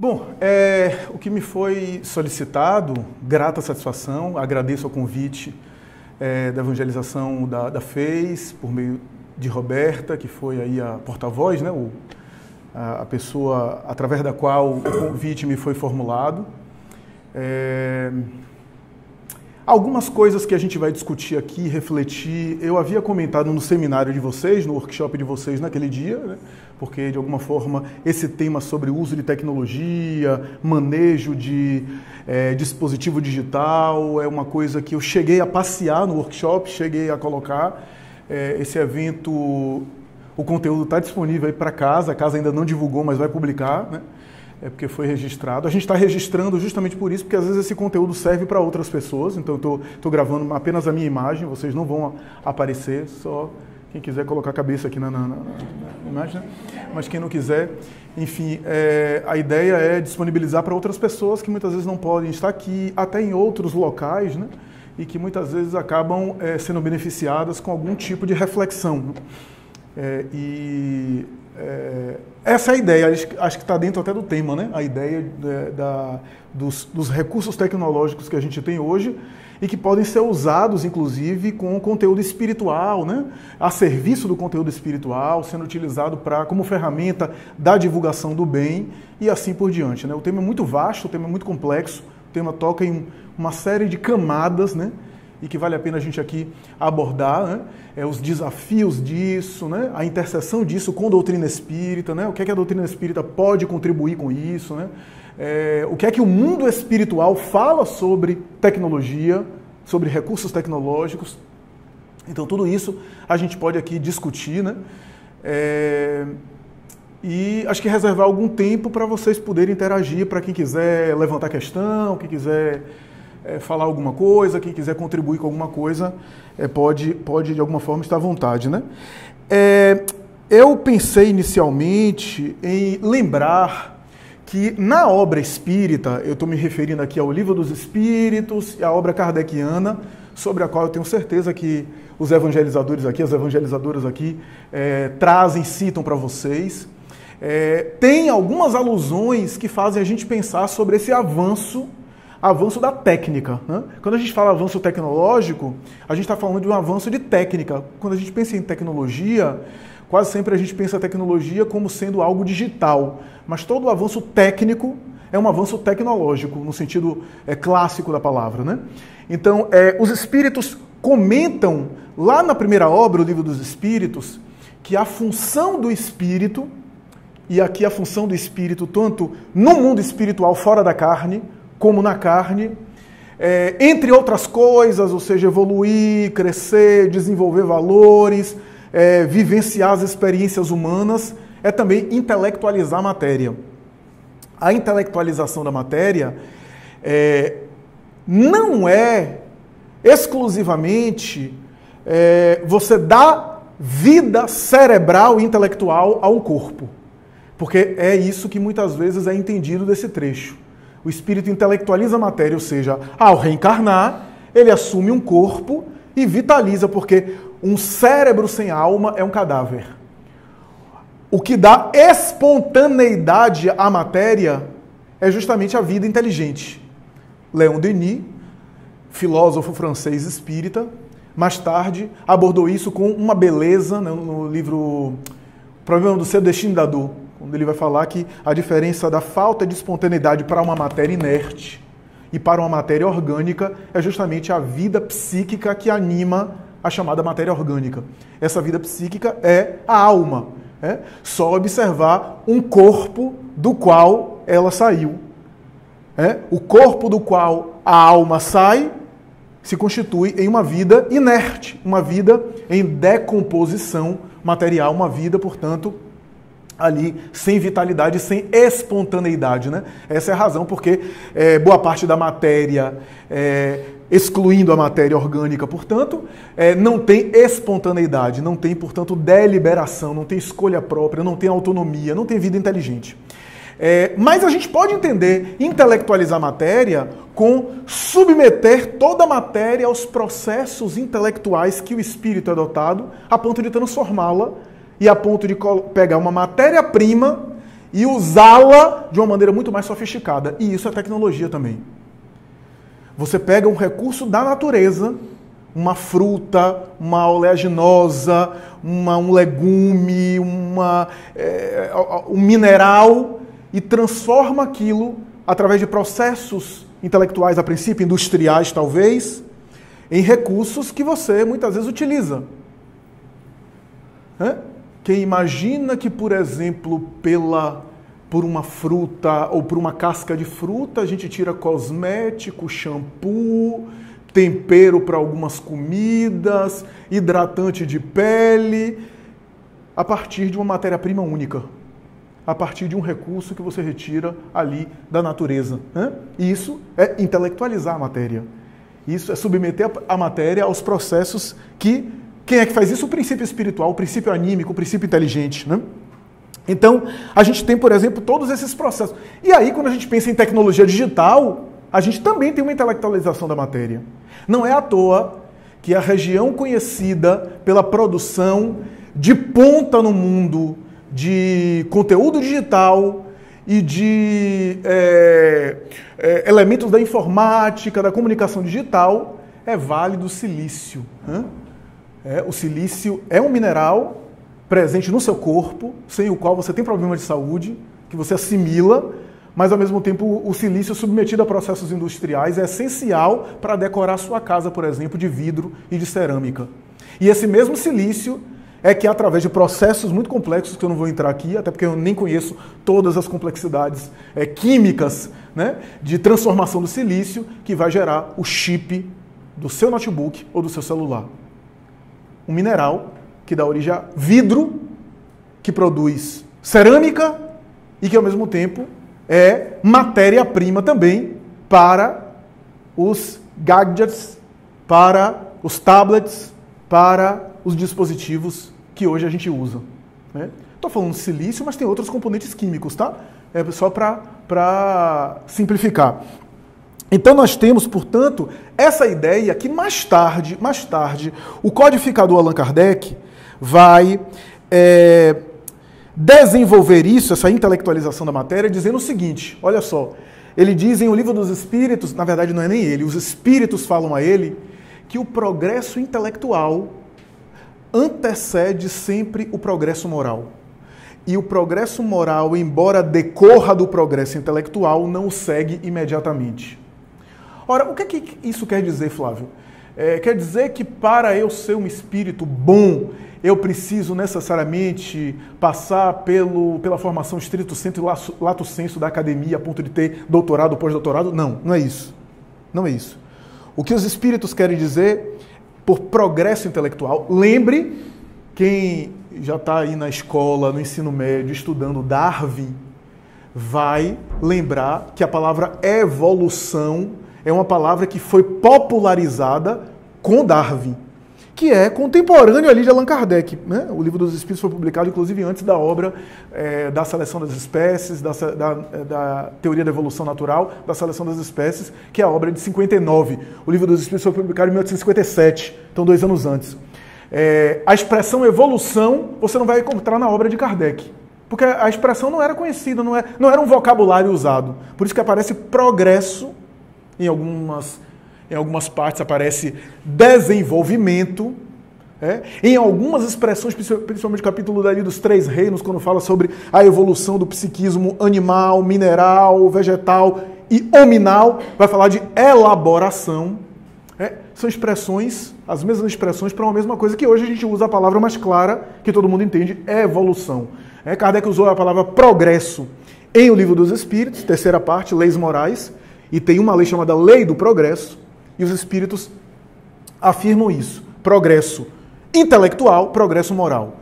Bom, o que me foi solicitado, grata satisfação, agradeço ao convite da evangelização da FEIS, por meio de Roberta, que foi aí a porta-voz, né, a pessoa através da qual o convite me foi formulado. Algumas coisas que a gente vai discutir aqui, refletir, eu havia comentado no seminário de vocês, no workshop de vocês naquele dia, né? Porque de alguma forma esse tema sobre o uso de tecnologia, manejo de dispositivo digital, é uma coisa que eu cheguei a passear no workshop, cheguei a colocar. Esse evento, o conteúdo está disponível aí para casa, a casa ainda não divulgou, mas vai publicar, né? Porque foi registrado. A gente está registrando justamente por isso, porque às vezes esse conteúdo serve para outras pessoas, então eu estou gravando apenas a minha imagem, vocês não vão aparecer, só quem quiser colocar a cabeça aqui na imagem, né? Mas quem não quiser, enfim, a ideia é disponibilizar para outras pessoas que muitas vezes não podem estar aqui, até em outros locais, né? E que muitas vezes acabam sendo beneficiadas com algum tipo de reflexão. Essa é a ideia, acho que está dentro até do tema, né? A ideia dos recursos tecnológicos que a gente tem hoje e que podem ser usados, inclusive, com conteúdo espiritual, né? A serviço do conteúdo espiritual, sendo utilizado como ferramenta da divulgação do bem e assim por diante, né? O tema é muito vasto, o tema é muito complexo, o tema toca em uma série de camadas, né? E que vale a pena a gente aqui abordar, né? Os desafios disso, né? A interseção disso com a doutrina espírita, né? O que é que a doutrina espírita pode contribuir com isso, né? O que é que o mundo espiritual fala sobre tecnologia, sobre recursos tecnológicos. Então, tudo isso a gente pode aqui discutir, né? E acho que reservar algum tempo para vocês poderem interagir, para quem quiser levantar questão, quem quiser falar alguma coisa, quem quiser contribuir com alguma coisa, pode de alguma forma estar à vontade, né? Eu pensei inicialmente em lembrar que na obra espírita, eu estou me referindo aqui ao Livro dos Espíritos e à obra kardeciana, sobre a qual eu tenho certeza que os evangelizadores aqui, as evangelizadoras aqui, citam para vocês. Tem algumas alusões que fazem a gente pensar sobre esse avanço da técnica, né? Quando a gente fala avanço tecnológico, a gente está falando de um avanço de técnica. Quando a gente pensa em tecnologia, quase sempre a gente pensa a tecnologia como sendo algo digital, mas todo avanço técnico é um avanço tecnológico, no sentido clássico da palavra, né? Então, os espíritos comentam, lá na primeira obra, o Livro dos Espíritos, que a função do espírito, e aqui a função do espírito, tanto no mundo espiritual fora da carne, como na carne, entre outras coisas, ou seja, evoluir, crescer, desenvolver valores, vivenciar as experiências humanas, é também intelectualizar a matéria. A intelectualização da matéria não é exclusivamente você dar vida cerebral e intelectual ao corpo, porque é isso que muitas vezes é entendido desse trecho. O espírito intelectualiza a matéria, ou seja, ao reencarnar, ele assume um corpo e vitaliza, porque um cérebro sem alma é um cadáver. O que dá espontaneidade à matéria é justamente a vida inteligente. Léon Denis, filósofo francês espírita, mais tarde abordou isso com uma beleza, né, no livro Problema do Ser, Destino da Dor, quando ele vai falar que a diferença da falta de espontaneidade para uma matéria inerte e para uma matéria orgânica é justamente a vida psíquica que anima a chamada matéria orgânica. Essa vida psíquica é a alma. Só observar um corpo do qual ela saiu. O corpo do qual a alma sai se constitui em uma vida inerte, uma vida em decomposição material, uma vida, portanto, ali sem vitalidade, sem espontaneidade, né? Essa é a razão porque boa parte da matéria, excluindo a matéria orgânica, portanto, não tem espontaneidade, não tem, portanto, deliberação, não tem escolha própria, não tem autonomia, não tem vida inteligente. Mas a gente pode entender, intelectualizar a matéria com submeter toda a matéria aos processos intelectuais que o espírito é dotado, a ponto de transformá-la e a ponto de pegar uma matéria-prima e usá-la de uma maneira muito mais sofisticada. E isso é tecnologia também. Você pega um recurso da natureza, uma fruta, uma oleaginosa, um legume, um mineral, e transforma aquilo, através de processos intelectuais, a princípio, industriais talvez, em recursos que você muitas vezes utiliza. Quem imagina que, por exemplo, por uma fruta ou por uma casca de fruta, a gente tira cosmético, shampoo, tempero para algumas comidas, hidratante de pele, a partir de uma matéria-prima única, a partir de um recurso que você retira ali da natureza. E isso é intelectualizar a matéria. Isso é submeter a matéria aos processos que... Quem é que faz isso? O princípio espiritual, o princípio anímico, o princípio inteligente. Então, a gente tem, por exemplo, todos esses processos. E aí, quando a gente pensa em tecnologia digital, a gente também tem uma intelectualização da matéria. Não é à toa que a região conhecida pela produção de ponta no mundo de conteúdo digital e de elementos da informática, da comunicação digital, é Vale do Silício. O silício é um mineral presente no seu corpo, sem o qual você tem problema de saúde, que você assimila, mas ao mesmo tempo o silício submetido a processos industriais é essencial para decorar sua casa, por exemplo, de vidro e de cerâmica. E esse mesmo silício é que, através de processos muito complexos, que eu não vou entrar aqui, até porque eu nem conheço todas as complexidades químicas, de transformação do silício, que vai gerar o chip do seu notebook ou do seu celular. Um mineral que dá origem a vidro, que produz cerâmica e que, ao mesmo tempo, é matéria-prima também para os gadgets, para os tablets, para os dispositivos que hoje a gente usa. Estou falando de silício, mas tem outros componentes químicos, tá? É só para simplificar. Então nós temos, portanto, essa ideia que mais tarde, o codificador Allan Kardec vai desenvolver isso, essa intelectualização da matéria, dizendo o seguinte, olha só, ele diz em O Livro dos Espíritos, na verdade não é nem ele, os espíritos falam a ele, que o progresso intelectual antecede sempre o progresso moral. E o progresso moral, embora decorra do progresso intelectual, não o segue imediatamente. Ora, o que isso quer dizer, Flávio? Quer dizer que para eu ser um espírito bom, eu preciso necessariamente passar pela formação estrito sensu e lato sensu da academia a ponto de ter doutorado ou pós-doutorado? Não, não é isso. Não é isso. O que os espíritos querem dizer por progresso intelectual, lembre, quem já está aí na escola, no ensino médio, estudando Darwin, vai lembrar que a palavra evolução é uma palavra que foi popularizada com Darwin, que é contemporâneo ali de Allan Kardec. O Livro dos Espíritos foi publicado, inclusive, antes da obra da seleção das espécies, da teoria da evolução natural, da seleção das espécies, que é a obra de 59. O Livro dos Espíritos foi publicado em 1857, então 2 anos antes. A expressão evolução você não vai encontrar na obra de Kardec, porque a expressão não era conhecida, não era um vocabulário usado. Por isso que aparece progresso. Em algumas partes aparece desenvolvimento. Em algumas expressões, principalmente o capítulo dali dos 3 reinos, quando fala sobre a evolução do psiquismo animal, mineral, vegetal e hominal, vai falar de elaboração. São expressões, as mesmas expressões para uma mesma coisa, que hoje a gente usa a palavra mais clara, que todo mundo entende, evolução. Kardec usou a palavra progresso em O Livro dos Espíritos, 3ª parte, Leis Morais, e tem uma lei chamada Lei do Progresso, e os espíritos afirmam isso. Progresso intelectual, progresso moral.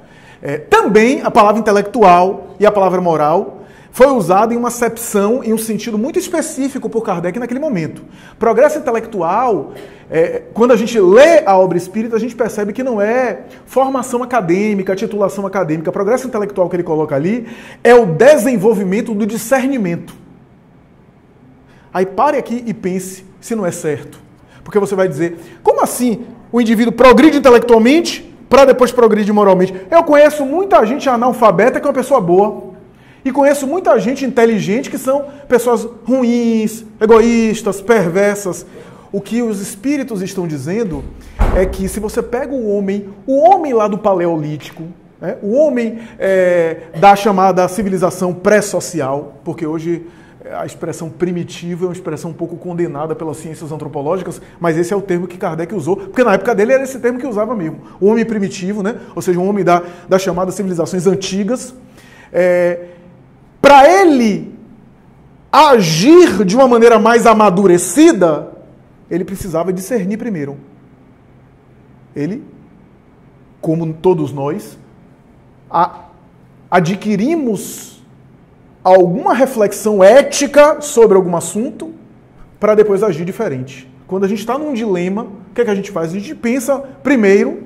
Também a palavra intelectual e a palavra moral foi usada em uma acepção, em um sentido muito específico por Kardec naquele momento. Progresso intelectual, quando a gente lê a obra espírita, a gente percebe que não é formação acadêmica, titulação acadêmica. Progresso intelectual que ele coloca ali é o desenvolvimento do discernimento. Aí pare aqui e pense se não é certo. Porque você vai dizer, como assim o indivíduo progride intelectualmente para depois progredir moralmente? Eu conheço muita gente analfabeta que é uma pessoa boa. E conheço muita gente inteligente que são pessoas ruins, egoístas, perversas. O que os espíritos estão dizendo é que se você pega o homem lá do Paleolítico, né, o homem da chamada civilização pré-social, porque hoje a expressão primitivo é uma expressão um pouco condenada pelas ciências antropológicas, mas esse é o termo que Kardec usou, porque na época dele era esse termo que usava mesmo. O homem primitivo, né, ou seja, o homem das chamadas civilizações antigas, para ele agir de uma maneira mais amadurecida, ele precisava discernir primeiro. Ele, como todos nós, adquirimos alguma reflexão ética sobre algum assunto para depois agir diferente. Quando a gente está num dilema, o que é que a gente faz? A gente pensa primeiro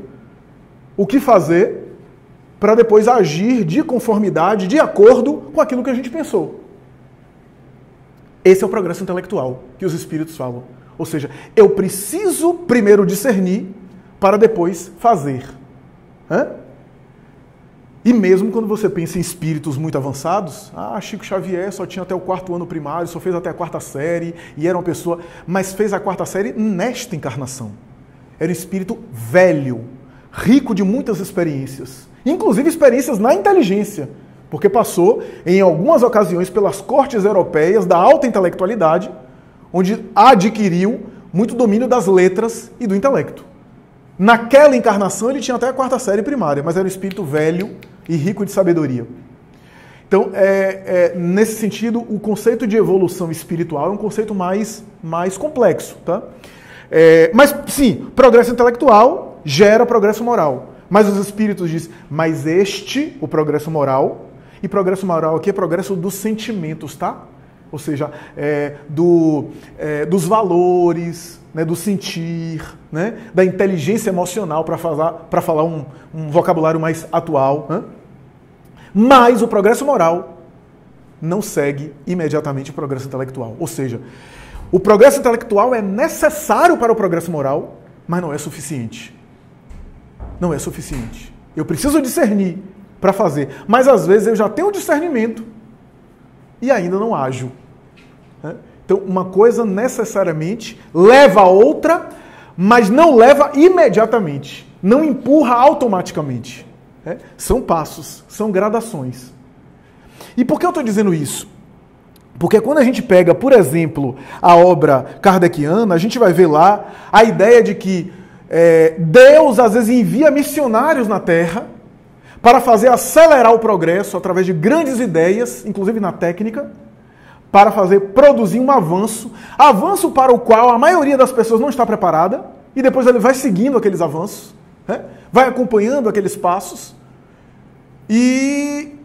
o que fazer para depois agir de conformidade, de acordo com aquilo que a gente pensou. Esse é o progresso intelectual que os espíritos falam. Ou seja, eu preciso primeiro discernir para depois fazer. E mesmo quando você pensa em espíritos muito avançados, Chico Xavier só tinha até o 4º ano primário, só fez até a 4ª série, e era uma pessoa, mas fez a 4ª série nesta encarnação. Era um espírito velho, rico de muitas experiências, inclusive experiências na inteligência, porque passou, em algumas ocasiões, pelas cortes europeias da alta intelectualidade, onde adquiriu muito domínio das letras e do intelecto. Naquela encarnação ele tinha até a 4ª série primária, mas era um espírito velho e rico de sabedoria. Então, nesse sentido, o conceito de evolução espiritual é um conceito mais complexo. Tá? Mas, sim, progresso intelectual gera progresso moral. Mas os espíritos dizem, mas o progresso moral, e progresso moral aqui é progresso dos sentimentos, tá? Ou seja, dos valores, né, do sentir, né, da inteligência emocional, para falar um vocabulário mais atual. Né? Mas o progresso moral não segue imediatamente o progresso intelectual. Ou seja, o progresso intelectual é necessário para o progresso moral, mas não é suficiente. Não é suficiente. Eu preciso discernir para fazer, mas às vezes eu já tenho discernimento e ainda não ajo. Então, uma coisa necessariamente leva a outra, mas não leva imediatamente. Não empurra automaticamente. São passos, são gradações. E por que eu estou dizendo isso? Porque quando a gente pega, por exemplo, a obra kardeciana, a gente vai ver lá a ideia de que Deus às vezes envia missionários na Terra para fazer acelerar o progresso através de grandes ideias, inclusive na técnica, para produzir um avanço para o qual a maioria das pessoas não está preparada, e depois ele vai seguindo aqueles avanços, vai acompanhando aqueles passos, e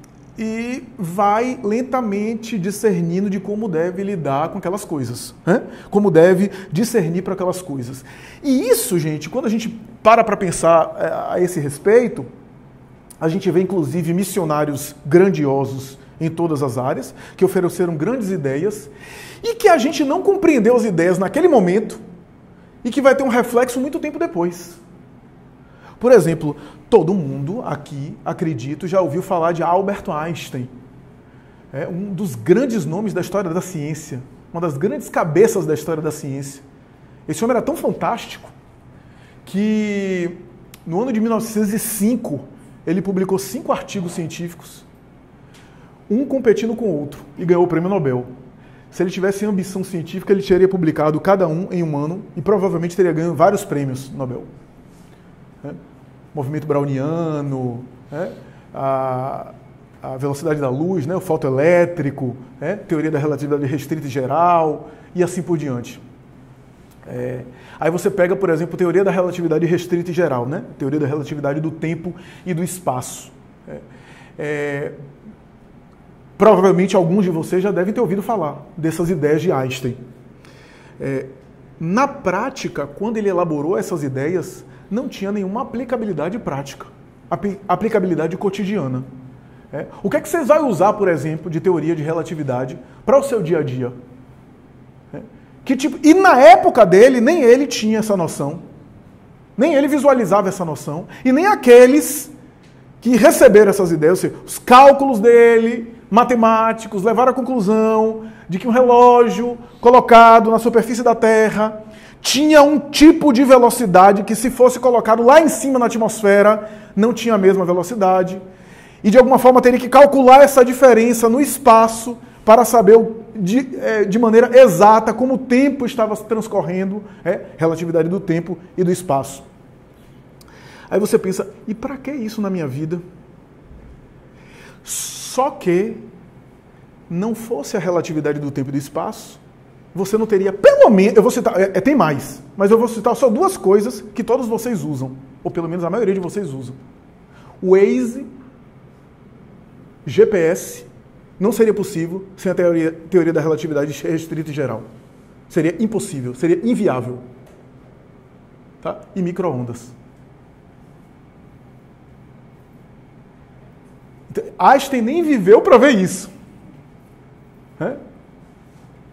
vai lentamente discernindo de como deve lidar com aquelas coisas, como deve discernir para aquelas coisas. E isso, gente, quando a gente para pensar a esse respeito, a gente vê inclusive missionários grandiosos em todas as áreas, que ofereceram grandes ideias, e que a gente não compreendeu as ideias naquele momento, e que vai ter um reflexo muito tempo depois. Por exemplo, todo mundo aqui, acredito, já ouviu falar de Albert Einstein. Um dos grandes nomes da história da ciência, uma das grandes cabeças da história da ciência. Esse homem era tão fantástico que no ano de 1905 ele publicou 5 artigos científicos, um competindo com o outro, e ganhou o prêmio Nobel. Se ele tivesse ambição científica, ele teria publicado cada um em um ano e provavelmente teria ganho vários prêmios Nobel. Movimento browniano, a velocidade da luz, o fotoelétrico, teoria da relatividade restrita e geral, e assim por diante. Aí você pega, por exemplo, a teoria da relatividade restrita e geral, teoria da relatividade do tempo e do espaço. Provavelmente alguns de vocês já devem ter ouvido falar dessas ideias de Einstein. Na prática, quando ele elaborou essas ideias, não tinha nenhuma aplicabilidade prática, aplicabilidade cotidiana. O que é que você vai usar, por exemplo, de teoria de relatividade para o seu dia a dia? E na época dele, nem ele tinha essa noção, nem ele visualizava essa noção, e nem aqueles que receberam essas ideias, ou seja, os cálculos dele, matemáticos levaram à conclusão de que um relógio colocado na superfície da Terra tinha um tipo de velocidade que, se fosse colocado lá em cima na atmosfera, não tinha a mesma velocidade. E de alguma forma teria que calcular essa diferença no espaço para saber de maneira exata como o tempo estava transcorrendo, relatividade do tempo e do espaço. Aí você pensa, e para que isso na minha vida? Só que não fosse a relatividade do tempo e do espaço, você não teria, pelo menos, eu vou citar, tem mais, mas eu vou citar só duas coisas que todos vocês usam, ou pelo menos a maioria de vocês usam. Waze, GPS, não seria possível sem a teoria da relatividade restrita e geral. Seria impossível, seria inviável. Tá? E micro-ondas. Então, Einstein nem viveu para ver isso.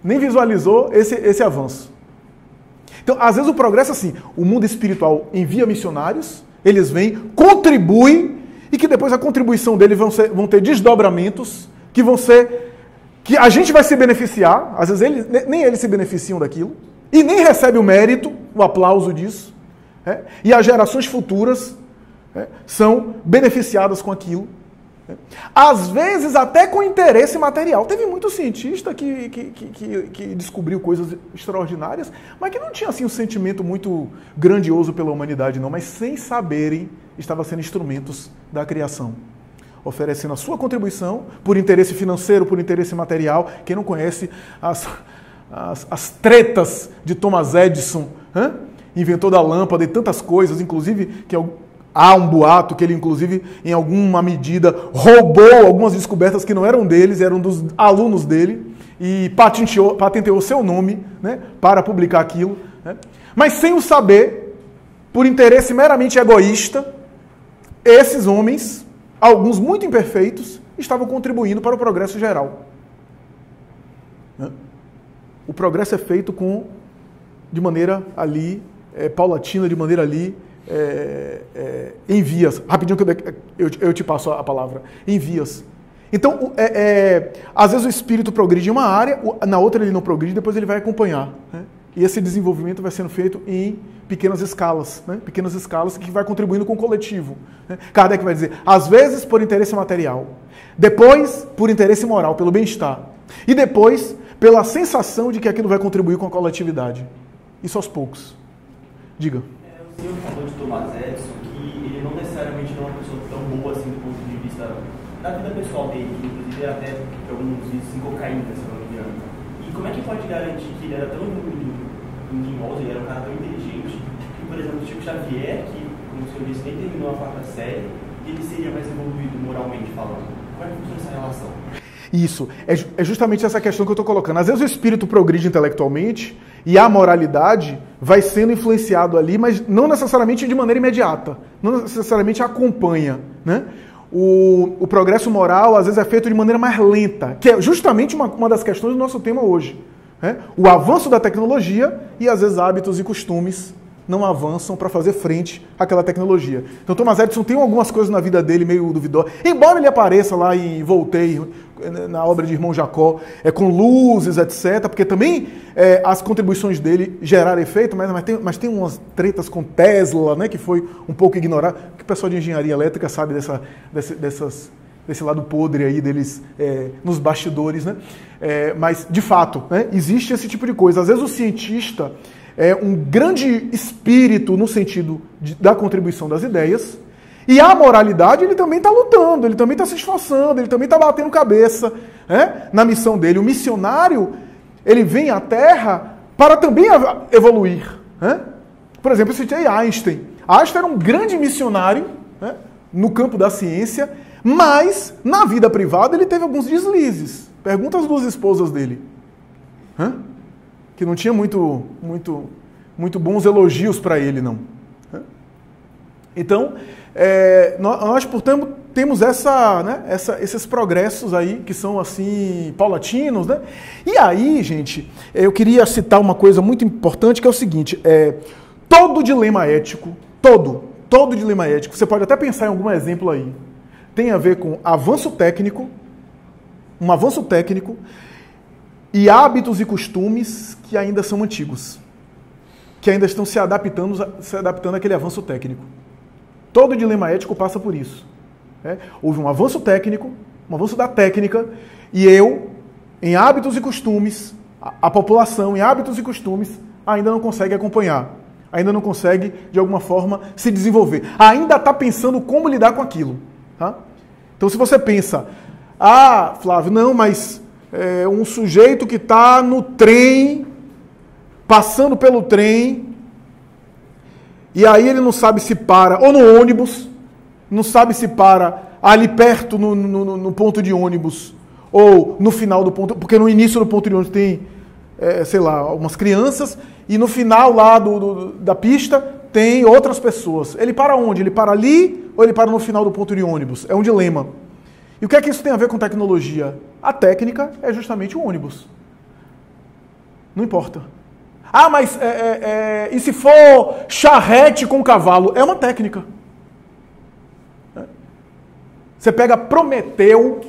Nem visualizou esse avanço. Então, às vezes o progresso é assim, o mundo espiritual envia missionários, eles vêm, contribuem, e que depois a contribuição deles vão ter desdobramentos, que a gente vai se beneficiar, às vezes nem eles se beneficiam daquilo, e nem recebe o mérito, o aplauso disso, e as gerações futuras são beneficiadas com aquilo. Às vezes até com interesse material. Teve muito cientista que descobriu coisas extraordinárias, mas que não tinha assim um sentimento muito grandioso pela humanidade, não, mas sem saberem, estava sendo instrumentos da criação, oferecendo a sua contribuição por interesse financeiro, por interesse material. Quem não conhece as tretas de Thomas Edison, inventor da lâmpada e tantas coisas, inclusive que há um boato que ele, inclusive, em alguma medida, roubou algumas descobertas que não eram deles, eram dos alunos dele, e patenteou seu nome, para publicar aquilo. Mas sem o saber, por interesse meramente egoísta, esses homens, alguns muito imperfeitos, estavam contribuindo para o progresso geral. O progresso é feito de maneira ali, paulatina, de maneira ali, em vias. Rapidinho que eu te passo a palavra. Em vias. Então, às vezes o espírito progride em uma área, na outra ele não progride, depois ele vai acompanhar. E esse desenvolvimento vai sendo feito em pequenas escalas. Pequenas escalas que vai contribuindo com o coletivo. Kardec vai dizer, às vezes por interesse material, depois por interesse moral, pelo bem-estar, e depois pela sensação de que aquilo vai contribuir com a coletividade. Isso aos poucos. Diga. O senhor falou de Thomas Edison, que ele não necessariamente é uma pessoa tão boa assim do ponto de vista da vida pessoal dele, que inclusive até alguns vícios em cocaína, se não me engano. E como é que pode garantir que ele era tão engenhoso, ele era um cara tão inteligente, que, por exemplo, o Chico Xavier, que, como o senhor disse, nem terminou a quarta série, ele seria mais evoluído moralmente falando? Como é que funciona essa relação? Isso, é justamente essa questão que eu estou colocando. Às vezes o espírito progride intelectualmente e a moralidade vai sendo influenciado ali, mas não necessariamente de maneira imediata, não necessariamente acompanha. O progresso moral às vezes é feito de maneira mais lenta, que é justamente uma das questões do nosso tema hoje. O avanço da tecnologia e às vezes hábitos e costumes não avançam para fazer frente àquela tecnologia. Então Thomas Edison tem algumas coisas na vida dele meio duvidosas, embora ele apareça lá em Voltaire, na obra de Irmão Jacó, com luzes, etc., porque também as contribuições dele geraram efeito, mas tem umas tretas com Tesla, que foi um pouco ignorado, que o pessoal de engenharia elétrica sabe desse lado podre aí deles nos bastidores, mas, de fato, existe esse tipo de coisa. Às vezes o cientista é um grande espírito no sentido da contribuição das ideias, e a moralidade ele também está lutando, ele também está se esforçando, ele também está batendo cabeça na missão dele. O missionário, ele vem à Terra para também evoluir. Por exemplo, eu citei Einstein. Einstein era um grande missionário no campo da ciência, mas na vida privada ele teve alguns deslizes. Pergunta às duas esposas dele. Que não tinha muito bons elogios para ele, não. Então, nós, portanto, temos esses progressos aí, que são, assim, paulatinos, E aí, gente, eu queria citar uma coisa muito importante, que é o seguinte, todo dilema ético, todo dilema ético, você pode até pensar em algum exemplo aí, tem a ver com avanço técnico um avanço técnico e hábitos e costumes que ainda são antigos, que ainda estão se adaptando àquele avanço técnico. Todo dilema ético passa por isso. Houve um avanço técnico, um avanço da técnica, e eu, em hábitos e costumes, a população em hábitos e costumes ainda não consegue acompanhar, ainda não consegue, de alguma forma, se desenvolver. Ainda está pensando como lidar com aquilo. Tá? Então, se você pensa, Flávio, não, mas um sujeito que está no trem, passando pelo trem, e aí ele não sabe se para, ou no ônibus, não sabe se para ali perto no ponto de ônibus, ou no final do ponto, porque no início do ponto de ônibus tem, sei lá, algumas crianças, e no final lá da pista tem outras pessoas. Ele para onde? Ele para ali ou ele para no final do ponto de ônibus? É um dilema. E o que é que isso tem a ver com tecnologia? A técnica é justamente o ônibus. Não importa. Mas e se for charrete com cavalo? É uma técnica. Você pega Prometeu,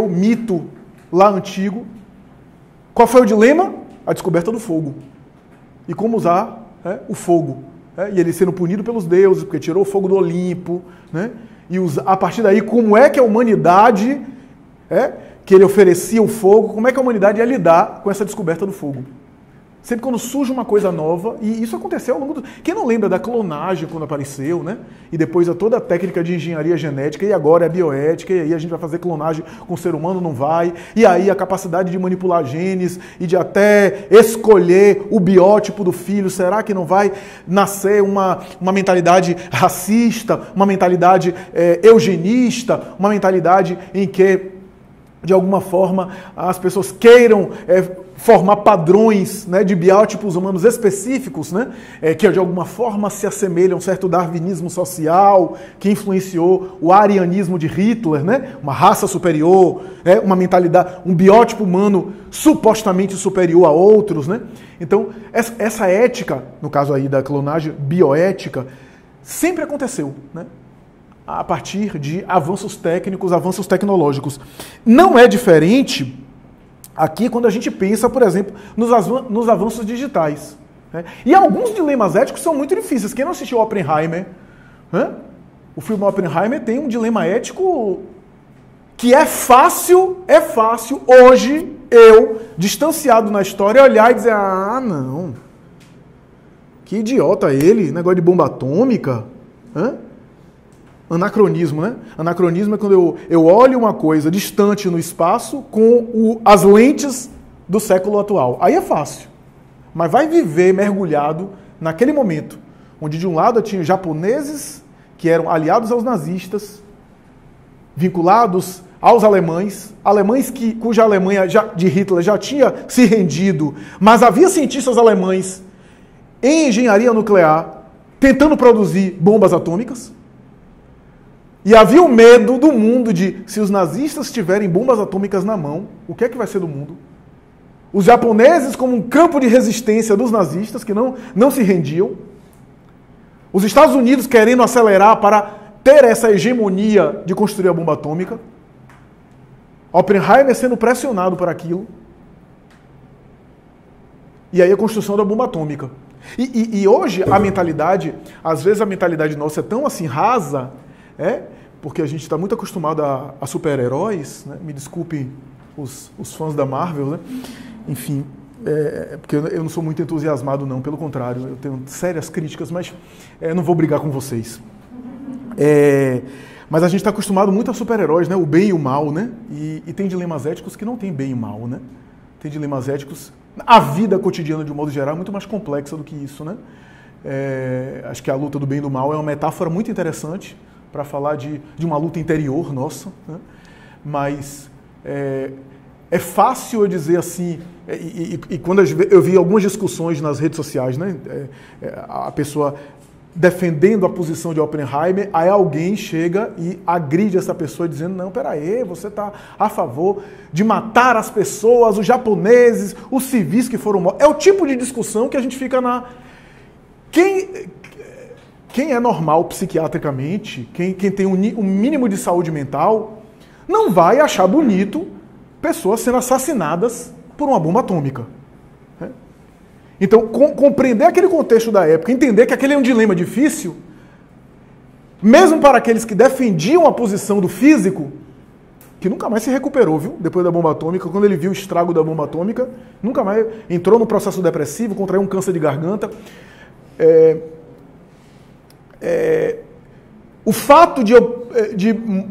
mito lá antigo. Qual foi o dilema? A descoberta do fogo. E como usar o fogo. E ele sendo punido pelos deuses, porque tirou o fogo do Olimpo. E a partir daí, como é que a humanidade, que ele oferecia o fogo, como é que a humanidade ia lidar com essa descoberta do fogo? Sempre quando surge uma coisa nova, e isso aconteceu ao longo do... Quem não lembra da clonagem quando apareceu, né? E depois toda a técnica de engenharia genética, e agora é a bioética, e aí a gente vai fazer clonagem com o ser humano, não vai. E aí a capacidade de manipular genes e de até escolher o biótipo do filho, será que não vai nascer uma mentalidade racista, uma mentalidade eugenista, uma mentalidade em que, de alguma forma, as pessoas queiram formar padrões, né, de biótipos humanos específicos, né, que de alguma forma se assemelham a um certo darwinismo social que influenciou o arianismo de Hitler, né, uma raça superior, uma mentalidade, um biótipo humano supostamente superior a outros. Né? Então, essa ética, no caso aí da clonagem bioética, sempre aconteceu, né? A partir de avanços técnicos, avanços tecnológicos. Não é diferente aqui quando a gente pensa, por exemplo, nos avanços digitais. E alguns dilemas éticos são muito difíceis. Quem não assistiu Oppenheimer, o filme Oppenheimer tem um dilema ético que é fácil hoje eu, distanciado na história, olhar e dizer, não, que idiota ele, negócio de bomba atômica, Anacronismo, né? Anacronismo é quando eu olho uma coisa distante no espaço com as lentes do século atual. Aí é fácil. Mas vai viver mergulhado naquele momento, onde de um lado tinha japoneses que eram aliados aos nazistas, vinculados aos alemães cuja Alemanha de Hitler já tinha se rendido, mas havia cientistas alemães em engenharia nuclear tentando produzir bombas atômicas. E havia o medo do mundo de, se os nazistas tiverem bombas atômicas na mão, o que é que vai ser do mundo? Os japoneses como um campo de resistência dos nazistas, que não se rendiam. Os Estados Unidos querendo acelerar para ter essa hegemonia de construir a bomba atômica. Oppenheimer sendo pressionado por aquilo. E aí a construção da bomba atômica. E hoje a mentalidade, às vezes a mentalidade nossa é tão assim rasa, porque a gente está muito acostumado a super-heróis, né? Me desculpem os fãs da Marvel, né? Enfim, porque eu não sou muito entusiasmado não, pelo contrário, eu tenho sérias críticas, mas não vou brigar com vocês. Mas a gente está acostumado muito a super-heróis, né? O bem e o mal, né? E tem dilemas éticos que não tem bem e mal, né? Tem dilemas éticos... A vida cotidiana, de um modo geral, é muito mais complexa do que isso, né? Acho que a luta do bem e do mal é uma metáfora muito interessante para falar de uma luta interior nossa, né? Mas é fácil eu dizer assim, e quando eu vi algumas discussões nas redes sociais, né? A pessoa defendendo a posição de Oppenheimer, aí alguém chega e agride essa pessoa dizendo, não, peraí, você está a favor de matar as pessoas, os japoneses, os civis que foram mortos. É o tipo de discussão que a gente fica na... Quem é normal psiquiatricamente, quem tem um mínimo de saúde mental, não vai achar bonito pessoas sendo assassinadas por uma bomba atômica. Então, compreender aquele contexto da época, entender que aquele é um dilema difícil, mesmo para aqueles que defendiam a posição do físico, que nunca mais se recuperou, viu? Depois da bomba atômica, quando ele viu o estrago da bomba atômica, nunca mais entrou no processo depressivo, contraiu um câncer de garganta. O fato de,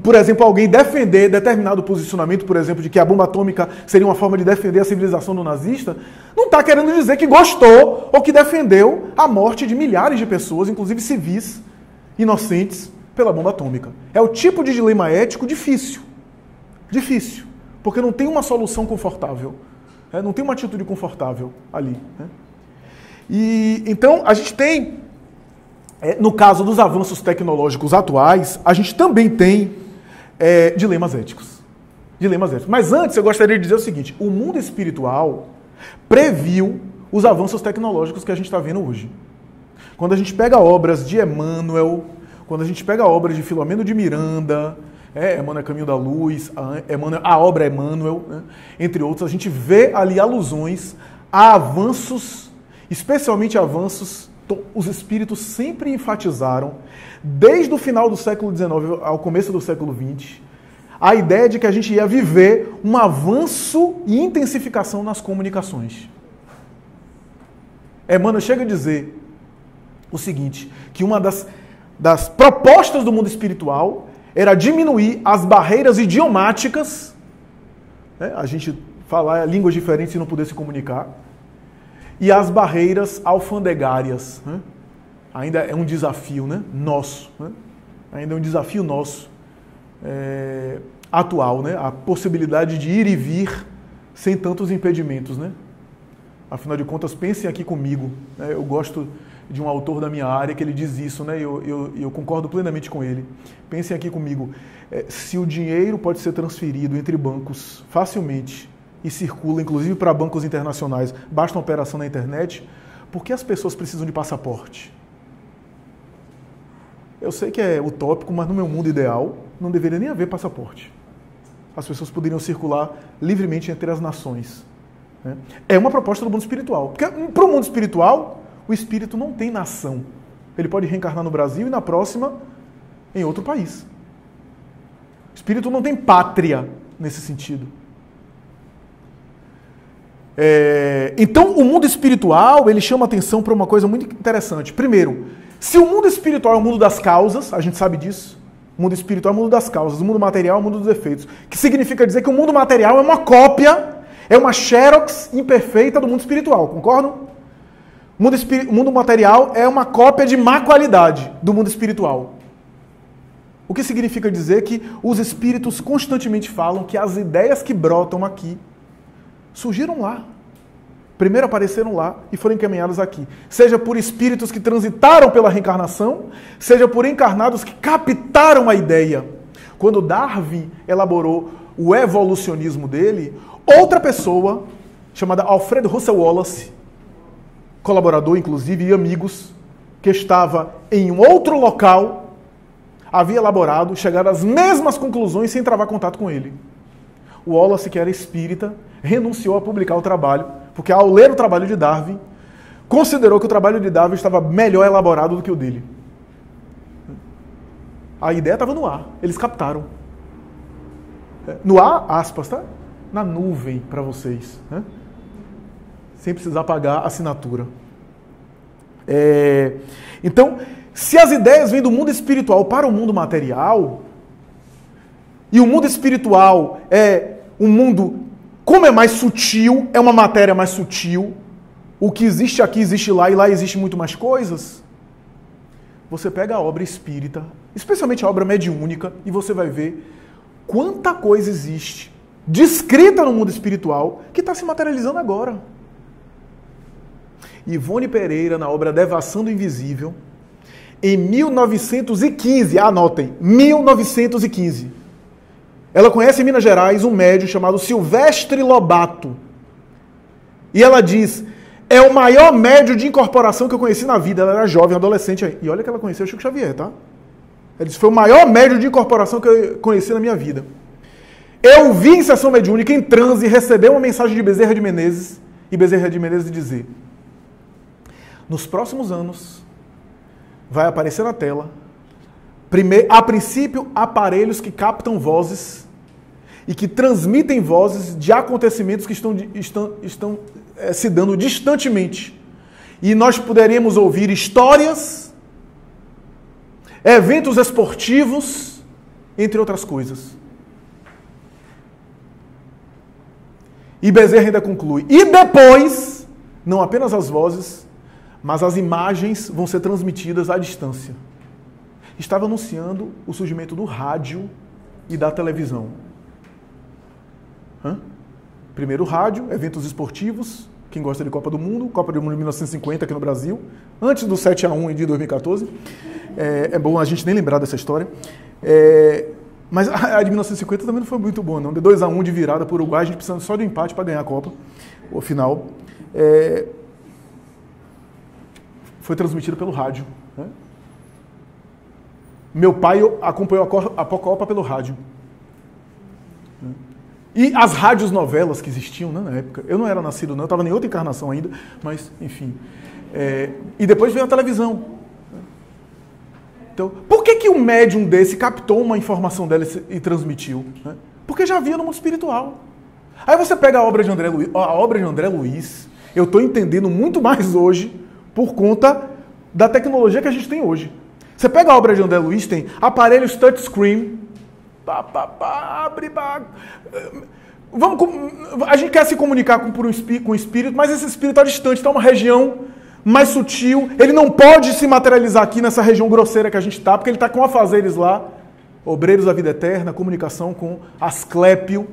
por exemplo, alguém defender determinado posicionamento, por exemplo, de que a bomba atômica seria uma forma de defender a civilização do nazista, não está querendo dizer que gostou ou que defendeu a morte de milhares de pessoas, inclusive civis, inocentes, pela bomba atômica. É o tipo de dilema ético difícil. Difícil. Porque não tem uma solução confortável. Não tem uma atitude confortável ali. E então, a gente tem, no caso dos avanços tecnológicos atuais, a gente também tem dilemas éticos. Dilemas éticos. Mas antes, eu gostaria de dizer o seguinte: o mundo espiritual previu os avanços tecnológicos que a gente está vendo hoje. Quando a gente pega obras de Emmanuel, quando a gente pega obras de Filomeno de Miranda, Emmanuel é Caminho da Luz, a obra Emmanuel, né, entre outros, a gente vê ali alusões a avanços, especialmente avanços, os espíritos sempre enfatizaram, desde o final do século XIX ao começo do século XX, a ideia de que a gente ia viver um avanço e intensificação nas comunicações. Emmanuel chega a dizer o seguinte, que uma das propostas do mundo espiritual era diminuir as barreiras idiomáticas, a gente falar línguas diferentes e não poder se comunicar, e as barreiras alfandegárias. Ainda é um desafio, nosso. Ainda é um desafio nosso atual, a possibilidade de ir e vir sem tantos impedimentos. Afinal de contas, pensem aqui comigo. Eu gosto de um autor da minha área que ele diz isso, e eu concordo plenamente com ele. Pensem aqui comigo. Se o dinheiro pode ser transferido entre bancos facilmente e circula, inclusive para bancos internacionais, basta uma operação na internet, por que as pessoas precisam de passaporte? Eu sei que é utópico, mas no meu mundo ideal não deveria nem haver passaporte. As pessoas poderiam circular livremente entre as nações. É uma proposta do mundo espiritual. Porque para o mundo espiritual, o espírito não tem nação. Ele pode reencarnar no Brasil e na próxima em outro país. O espírito não tem pátria nesse sentido. Então, o mundo espiritual, ele chama atenção para uma coisa muito interessante. Primeiro, se o mundo espiritual é o mundo das causas, a gente sabe disso, o mundo espiritual é o mundo das causas, o mundo material é o mundo dos efeitos, que significa dizer que o mundo material é uma cópia, é uma xerox imperfeita do mundo espiritual, concordam? O mundo material é uma cópia de má qualidade do mundo espiritual. O que significa dizer que os espíritos constantemente falam que as ideias que brotam aqui surgiram lá. Primeiro apareceram lá e foram encaminhadas aqui. Seja por espíritos que transitaram pela reencarnação, seja por encarnados que captaram a ideia. Quando Darwin elaborou o evolucionismo dele, outra pessoa, chamada Alfred Russel Wallace, colaborador inclusive e amigos, que estava em um outro local, havia elaborado, chegado às mesmas conclusões sem travar contato com ele. O Wallace, que era espírita, renunciou a publicar o trabalho, porque ao ler o trabalho de Darwin, considerou que o trabalho de Darwin estava melhor elaborado do que o dele. A ideia estava no ar, eles captaram. No ar, aspas, tá? Na nuvem para vocês. Sem precisar pagar a assinatura. Então, se as ideias vêm do mundo espiritual para o mundo material, e o mundo espiritual é um mundo, como é mais sutil, é uma matéria mais sutil, o que existe aqui existe lá e lá existe muito mais coisas, você pega a obra espírita, especialmente a obra mediúnica, e você vai ver quanta coisa existe descrita no mundo espiritual que está se materializando agora. Ivone Pereira, na obra Devação do Invisível, em 1915, anotem, 1915, ela conhece em Minas Gerais um médium chamado Silvestre Lobato. E ela diz, é o maior médium de incorporação que eu conheci na vida. Ela era jovem, adolescente. E olha que ela conheceu o Chico Xavier, tá? Ela disse, foi o maior médium de incorporação que eu conheci na minha vida. Eu vi em sessão mediúnica, em transe, receber uma mensagem de Bezerra de Menezes, e Bezerra de Menezes dizer: nos próximos anos, vai aparecer na tela, a princípio, aparelhos que captam vozes e que transmitem vozes de acontecimentos que estão se dando distantemente. E nós poderemos ouvir histórias, eventos esportivos, entre outras coisas. E Bezerra ainda conclui: e depois, não apenas as vozes, mas as imagens vão ser transmitidas à distância. Estava anunciando o surgimento do rádio e da televisão. Primeiro rádio, eventos esportivos, quem gosta de Copa do Mundo de 1950 aqui no Brasil, antes do 7-1 de 2014. É bom a gente nem lembrar dessa história. Mas a de 1950 também não foi muito boa, não. De 2-1 de virada para o Uruguai, a gente precisando só de um empate para ganhar a Copa, o final. Foi transmitido pelo rádio. Né? Meu pai acompanhou a Copa pelo rádio. E as rádios novelas que existiam, né, na época. Eu não era nascido, não, eu estava em outra encarnação ainda, mas, enfim. E depois veio a televisão. Então, por que um médium desse captou uma informação dela e transmitiu? Né? Porque já havia no mundo espiritual. Aí você pega a obra de André Luiz, eu estou entendendo muito mais hoje por conta da tecnologia que a gente tem hoje. Você pega a obra de André Luiz, tem aparelhos touchscreen, abre, a gente quer se comunicar com o espírito, mas esse espírito está distante, está em uma região mais sutil, ele não pode se materializar aqui nessa região grosseira que a gente está, porque ele está com afazeres lá, obreiros da vida eterna, comunicação com Asclépio,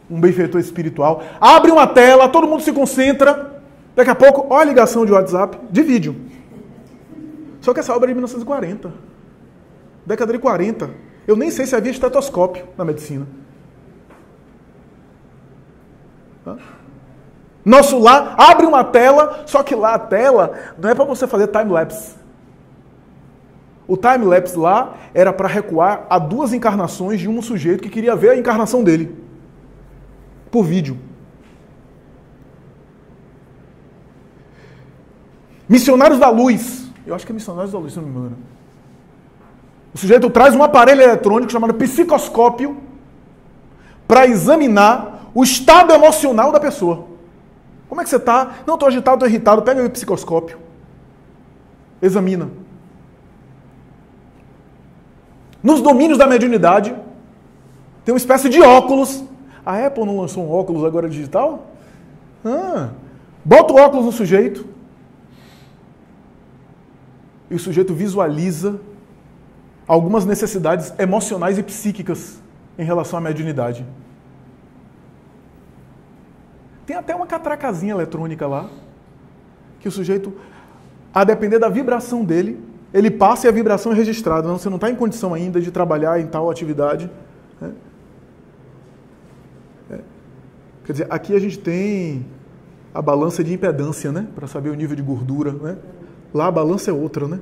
um benfeitor espiritual. Abre uma tela, todo mundo se concentra, daqui a pouco, olha a ligação de WhatsApp, de vídeo. Só que essa obra é de 1940, década de 40. Eu nem sei se havia estetoscópio na medicina. Nosso lar abre uma tela, só que lá a tela não é para você fazer time-lapse. O time-lapse lá era para recuar a 2 encarnações de um sujeito que queria ver a encarnação dele. Por vídeo. Missionários da Luz. Eu acho que é Missionários da Luz, se não me engano. O sujeito traz um aparelho eletrônico chamado psicoscópio para examinar o estado emocional da pessoa. Como é que você está? Não, estou agitado, estou irritado. Pega aí o psicoscópio. Examina. Nos domínios da mediunidade, tem uma espécie de óculos. A Apple não lançou um óculos agora digital? Bota o óculos no sujeito. E o sujeito visualiza algumas necessidades emocionais e psíquicas em relação à mediunidade. Tem até uma catracazinha eletrônica lá, que o sujeito, a depender da vibração dele, ele passa e a vibração é registrada. Não, você não está em condição ainda de trabalhar em tal atividade. Né? Quer dizer, aqui a gente tem a balança de impedância, né? Para saber o nível de gordura. Né? Lá a balança é outra, né?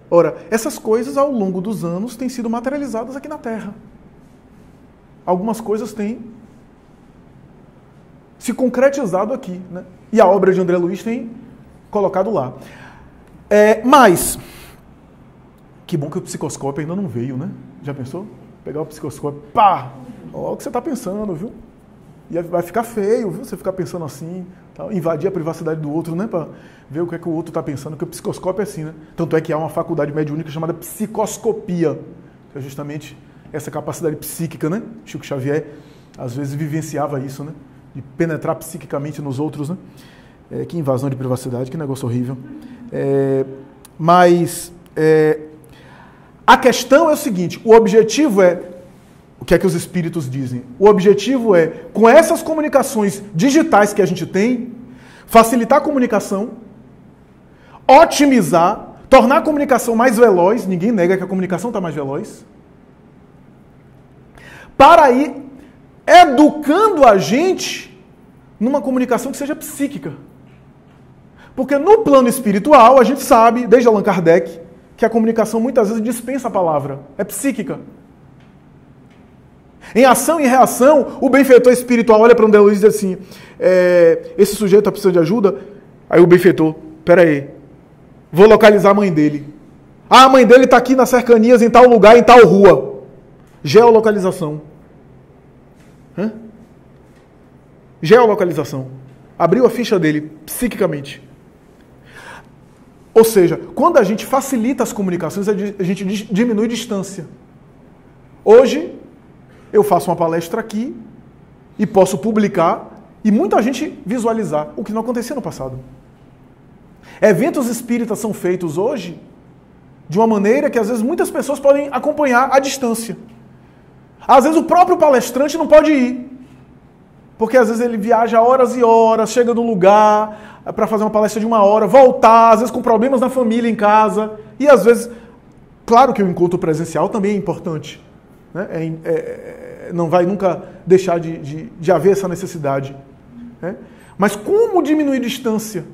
Ora, essas coisas ao longo dos anos têm sido materializadas aqui na Terra. Algumas coisas têm se concretizado aqui, né? E a obra de André Luiz tem colocado lá. Mas, que bom que o psicoscópio ainda não veio, né? Já pensou? Pegar o psicoscópio, pá! Olha o que você está pensando, viu? E vai ficar feio, viu? Você ficar pensando assim, tal, invadir a privacidade do outro, né? Para ver o que é que o outro está pensando, porque o psicoscópio é assim, né? Tanto é que há uma faculdade mediúnica chamada psicoscopia, que é justamente essa capacidade psíquica, né? Chico Xavier, às vezes, vivenciava isso, né? De penetrar psiquicamente nos outros, né? Que invasão de privacidade, que negócio horrível. Mas a questão é o seguinte, o objetivo é, o que é que os espíritos dizem? O objetivo é, com essas comunicações digitais que a gente tem, facilitar a comunicação, otimizar, tornar a comunicação mais veloz, ninguém nega que a comunicação está mais veloz, para ir educando a gente numa comunicação que seja psíquica. Porque no plano espiritual, a gente sabe, desde Allan Kardec, que a comunicação muitas vezes dispensa a palavra, é psíquica. Em ação e reação, o benfeitor espiritual olha para o André Luiz e diz assim, esse sujeito está precisando de ajuda? Aí o benfeitor, peraí, vou localizar a mãe dele. Ah, a mãe dele está aqui nas cercanias, em tal lugar, em tal rua. Geolocalização. Geolocalização. Abriu a ficha dele, psiquicamente. Ou seja, quando a gente facilita as comunicações, a gente diminui distância. Hoje, eu faço uma palestra aqui e posso publicar e muita gente visualizar, o que não acontecia no passado. Eventos espíritas são feitos hoje de uma maneira que às vezes muitas pessoas podem acompanhar à distância. Às vezes o próprio palestrante não pode ir, porque às vezes ele viaja horas e horas, chega no lugar para fazer uma palestra de 1 hora, voltar, às vezes com problemas na família, em casa, e às vezes, claro que o encontro presencial também é importante, né? Não vai nunca deixar de haver essa necessidade. Né? Mas como diminuir distância?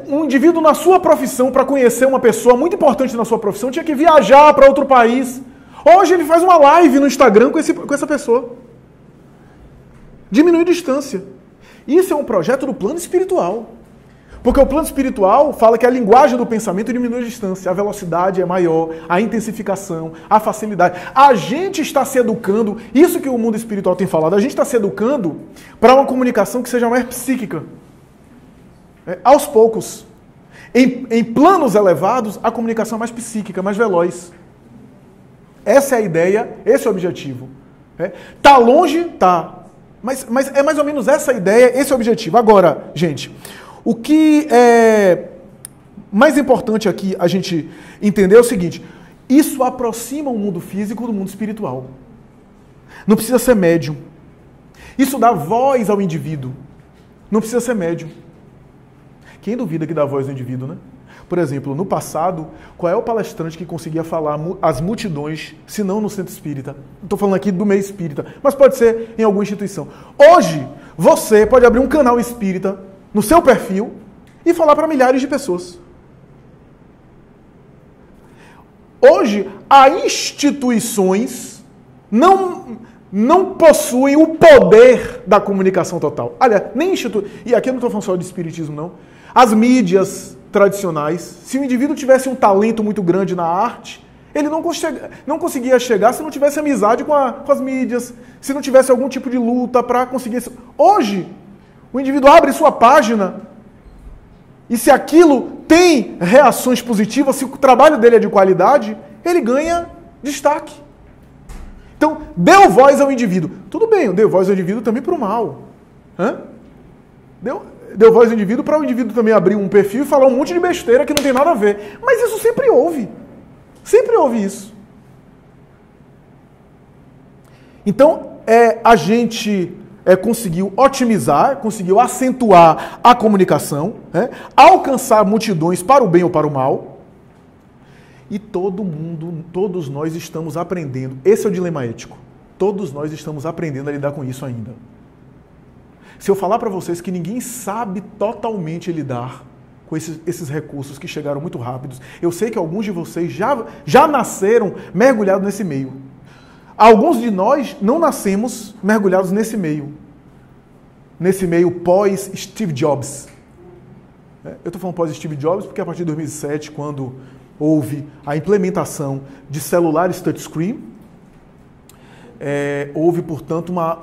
Um indivíduo na sua profissão, para conhecer uma pessoa muito importante na sua profissão, tinha que viajar para outro país. Hoje ele faz uma live no Instagram com essa pessoa. Diminuir distância. Isso é um projeto do plano espiritual. Porque o plano espiritual fala que a linguagem do pensamento diminui a distância, a velocidade é maior, a intensificação, a facilidade. A gente está se educando, isso que o mundo espiritual tem falado, a gente está se educando para uma comunicação que seja mais psíquica. Aos poucos. Em planos elevados, a comunicação é mais psíquica, mais veloz. Essa é a ideia, esse é o objetivo. Tá longe? Tá. Mas é mais ou menos essa a ideia, esse é o objetivo. Agora, gente, o que é mais importante aqui a gente entender é o seguinte, isso aproxima o mundo físico do mundo espiritual. Não precisa ser médium. Isso dá voz ao indivíduo. Não precisa ser médium. Quem duvida que dá voz ao indivíduo, né? Por exemplo, no passado, qual é o palestrante que conseguia falar às multidões, se não no centro espírita? Não estou falando aqui do meio espírita, mas pode ser em alguma instituição. Hoje, você pode abrir um canal espírita no seu perfil e falar para milhares de pessoas. Hoje, há instituições não possuem o poder da comunicação total. Aliás, nem e aqui eu não estou falando só de espiritismo, não. As mídias tradicionais, se o indivíduo tivesse um talento muito grande na arte, ele não conseguia chegar se não tivesse amizade com as mídias, se não tivesse algum tipo de luta para conseguir isso. Hoje, o indivíduo abre sua página e se aquilo tem reações positivas, se o trabalho dele é de qualidade, ele ganha destaque. Então, deu voz ao indivíduo. Tudo bem, deu voz ao indivíduo também para o mal. Deu voz ao indivíduo para o indivíduo também abrir um perfil e falar um monte de besteira que não tem nada a ver. Mas isso sempre houve. Sempre houve isso. Então, a gente conseguiu otimizar, conseguiu acentuar a comunicação, alcançar multidões para o bem ou para o mal. E todos nós estamos aprendendo. Esse é o dilema ético. Todos nós estamos aprendendo a lidar com isso ainda. Se eu falar para vocês que ninguém sabe totalmente lidar com esses recursos que chegaram muito rápidos, eu sei que alguns de vocês já nasceram mergulhados nesse meio. Alguns de nós não nascemos mergulhados nesse meio pós-Steve Jobs. Eu estou falando pós-Steve Jobs porque a partir de 2007, quando houve a implementação de celulares touchscreen, houve, portanto, uma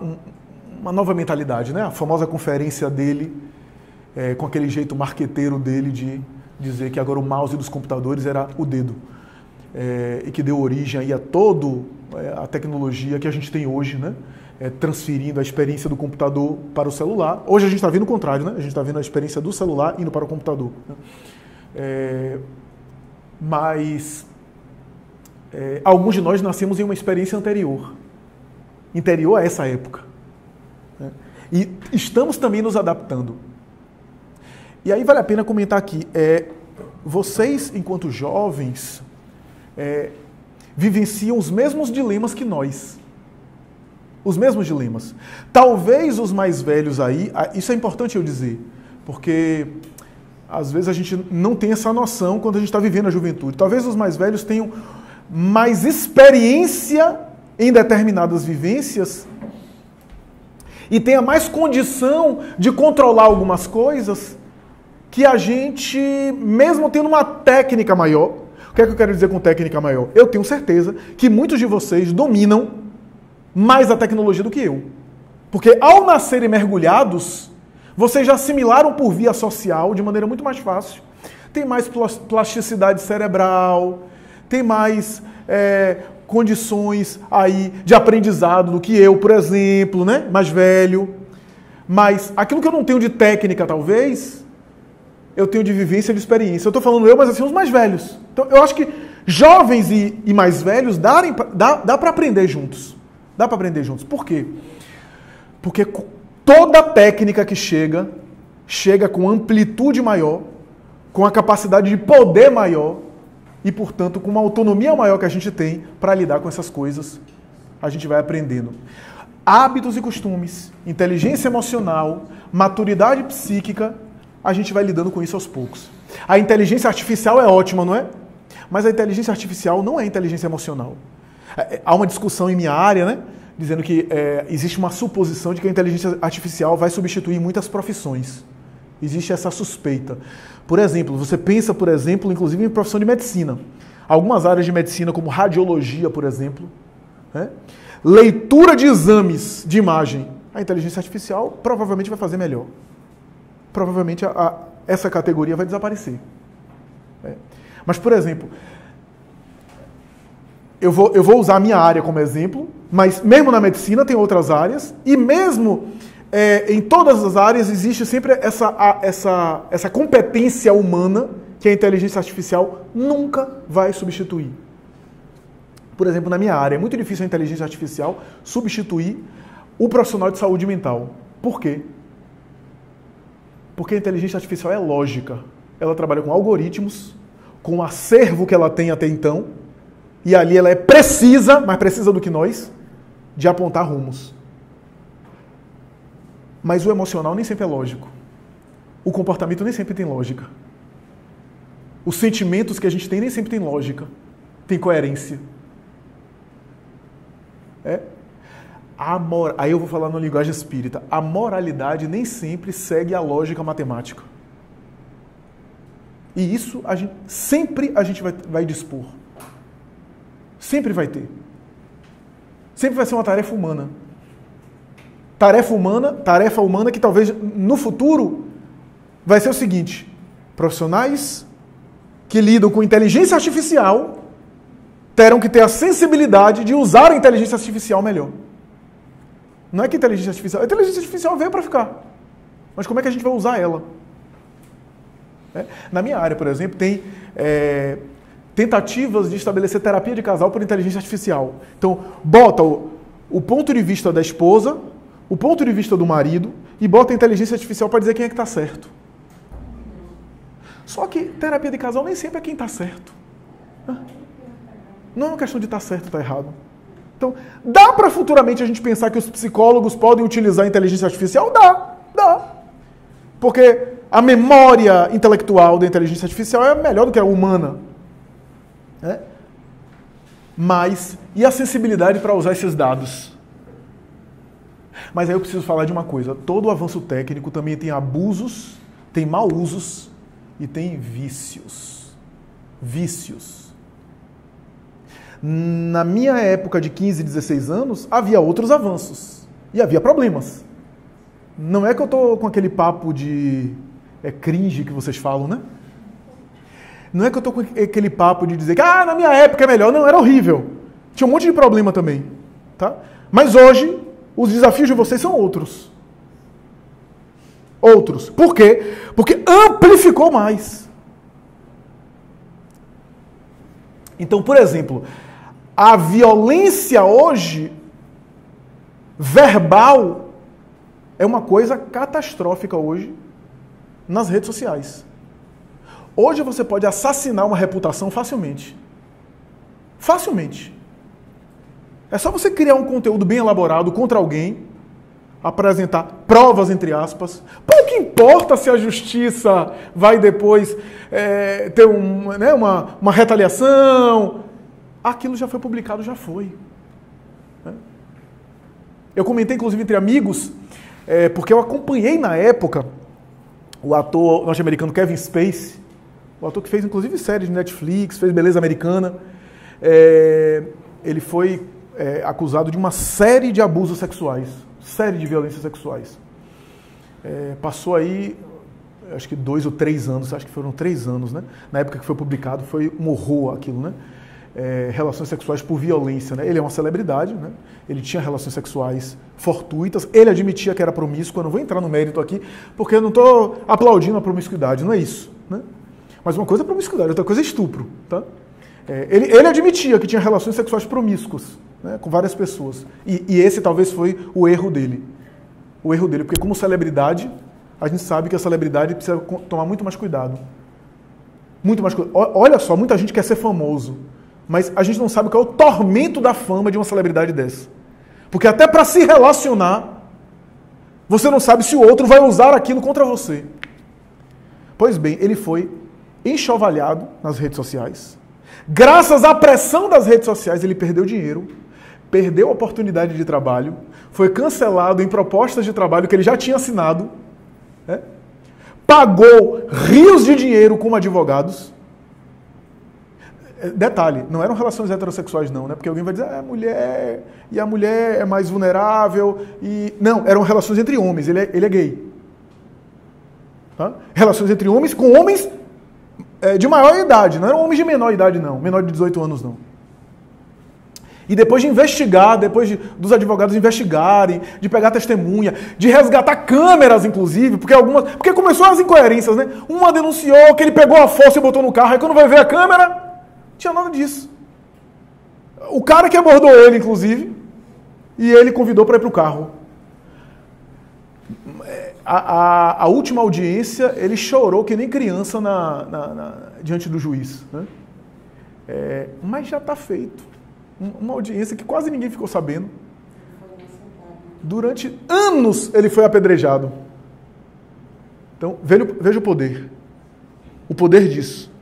nova mentalidade, né? A famosa conferência dele, com aquele jeito marqueteiro dele de dizer que agora o mouse dos computadores era o dedo. E que deu origem aí a toda a tecnologia que a gente tem hoje, né? Transferindo a experiência do computador para o celular. Hoje a gente está vendo o contrário, né? A gente está vendo a experiência do celular indo para o computador. Mas alguns de nós nascemos em uma experiência anterior a essa época. E estamos também nos adaptando. E aí vale a pena comentar aqui, vocês, enquanto jovens, vivenciam os mesmos dilemas que nós. Os mesmos dilemas. Talvez os mais velhos aí, isso é importante eu dizer, porque às vezes a gente não tem essa noção quando a gente está vivendo a juventude. Talvez os mais velhos tenham mais experiência em determinadas vivências e tenha mais condição de controlar algumas coisas que a gente, mesmo tendo uma técnica maior. O que é que eu quero dizer com técnica maior? Eu tenho certeza que muitos de vocês dominam mais a tecnologia do que eu. Porque ao nascerem mergulhados, vocês já assimilaram por via social de maneira muito mais fácil. Tem mais plasticidade cerebral, tem mais condições aí de aprendizado do que eu, por exemplo, né? Mais velho. Mas aquilo que eu não tenho de técnica, talvez, eu tenho de vivência e de experiência. Eu estou falando eu, mas assim, os mais velhos. Então, eu acho que jovens e mais velhos dá para aprender juntos. Dá para aprender juntos. Por quê? Porque toda técnica que chega com amplitude maior, com a capacidade de poder maior e, portanto, com uma autonomia maior que a gente tem para lidar com essas coisas, a gente vai aprendendo. Hábitos e costumes, inteligência emocional, maturidade psíquica, a gente vai lidando com isso aos poucos. A inteligência artificial é ótima, não é? Mas a inteligência artificial não é inteligência emocional. Há uma discussão em minha área, né? Dizendo que existe uma suposição de que a inteligência artificial vai substituir muitas profissões. Existe essa suspeita. Por exemplo, você pensa, inclusive em profissão de medicina. Algumas áreas de medicina, como radiologia, por exemplo, né? Leitura de exames de imagem. A inteligência artificial provavelmente vai fazer melhor. Provavelmente essa categoria vai desaparecer. Mas, por exemplo, eu vou usar a minha área como exemplo, mas mesmo na medicina tem outras áreas, e mesmo em todas as áreas existe sempre essa competência humana que a inteligência artificial nunca vai substituir. Por exemplo, na minha área, é muito difícil a inteligência artificial substituir o profissional de saúde mental. Por quê? Porque a inteligência artificial é lógica. Ela trabalha com algoritmos, com o acervo que ela tem até então, e ali ela é precisa, mais precisa do que nós, de apontar rumos. Mas o emocional nem sempre é lógico. O comportamento nem sempre tem lógica. Os sentimentos que a gente tem nem sempre tem lógica, tem coerência. Aí eu vou falar na linguagem espírita. A moralidade nem sempre segue a lógica matemática. E isso sempre a gente vai dispor. Sempre vai ter. Sempre vai ser uma tarefa humana. Tarefa humana que talvez no futuro vai ser o seguinte: profissionais que lidam com inteligência artificial terão que ter a sensibilidade de usar a inteligência artificial melhor. Não é que a inteligência artificial veio para ficar. Mas como é que a gente vai usar ela? Na minha área, por exemplo, tem tentativas de estabelecer terapia de casal por inteligência artificial. Então, bota o ponto de vista da esposa, o ponto de vista do marido, e bota a inteligência artificial para dizer quem é que está certo. Só que terapia de casal nem sempre é quem está certo. Não é uma questão de estar certo ou estar errado. Então, dá para futuramente a gente pensar que os psicólogos podem utilizar a inteligência artificial? Dá. Porque a memória intelectual da inteligência artificial é melhor do que a humana. Mas, e a sensibilidade para usar esses dados? Mas aí eu preciso falar de uma coisa. Todo avanço técnico também tem abusos, tem mau usos e tem vícios. Na minha época de 15, 16 anos, havia outros avanços. E havia problemas. Não é que eu estou com aquele papo de cringe que vocês falam, né? Não é que eu estou com aquele papo de dizer que na minha época é melhor. Não, era horrível. Tinha um monte de problema também. Tá? Mas hoje, os desafios de vocês são outros. Por quê? Porque amplificou mais. Então, por exemplo, a violência hoje, verbal, é uma coisa catastrófica hoje nas redes sociais. Hoje você pode assassinar uma reputação facilmente. Facilmente. É só você criar um conteúdo bem elaborado contra alguém, apresentar provas, entre aspas. Pouco importa se a justiça vai depois ter uma retaliação. Aquilo já foi publicado, já foi. Eu comentei, inclusive, entre amigos, porque eu acompanhei na época o ator norte-americano Kevin Spacey, o ator que fez, inclusive, séries de Netflix, fez Beleza Americana. Ele foi acusado de uma série de abusos sexuais, série de violências sexuais. Passou aí, acho que 2 ou 3 anos, acho que foram 3 anos, né? Na época que foi publicado, foi um horror aquilo, né? Relações sexuais por violência, né? Ele é uma celebridade, né? Ele tinha relações sexuais fortuitas, ele admitia que era promíscuo. Eu não vou entrar no mérito aqui, porque eu não estou aplaudindo a promiscuidade, não é isso, né? Mas uma coisa é promiscuidade, outra coisa é estupro, tá? Ele admitia que tinha relações sexuais promíscuas, né, com várias pessoas. E esse talvez foi o erro dele. O erro dele, porque como celebridade, a gente sabe que a celebridade precisa tomar muito mais cuidado. Muito mais cuidado. Olha só, muita gente quer ser famoso, mas a gente não sabe qual é o tormento da fama de uma celebridade dessa. Porque até para se relacionar, você não sabe se o outro vai usar aquilo contra você. Pois bem, ele foi enxovalhado nas redes sociais. Graças à pressão das redes sociais, ele perdeu dinheiro, perdeu a oportunidade de trabalho, foi cancelado em propostas de trabalho que ele já tinha assinado, né? Pagou rios de dinheiro como advogados. Detalhe, não eram relações heterossexuais não, né? Porque alguém vai dizer, mulher, e a mulher é mais vulnerável, e... Não, eram relações entre homens, ele é gay. Tá? Relações entre homens com homens de maior idade, não eram homens de menor idade não, menor de 18 anos não. E depois de investigar, dos advogados investigarem, de pegar testemunha, de resgatar câmeras, inclusive, porque começou as incoerências, né? Uma denunciou que ele pegou a fossa e botou no carro, aí quando vai ver a câmera, não tinha nada disso. O cara que abordou ele, inclusive, e ele convidou para ir para o carro. A última audiência, ele chorou que nem criança diante do juiz, né? Mas já está feito. Uma audiência que quase ninguém ficou sabendo. Durante anos ele foi apedrejado. Então, veja o poder. O poder disso.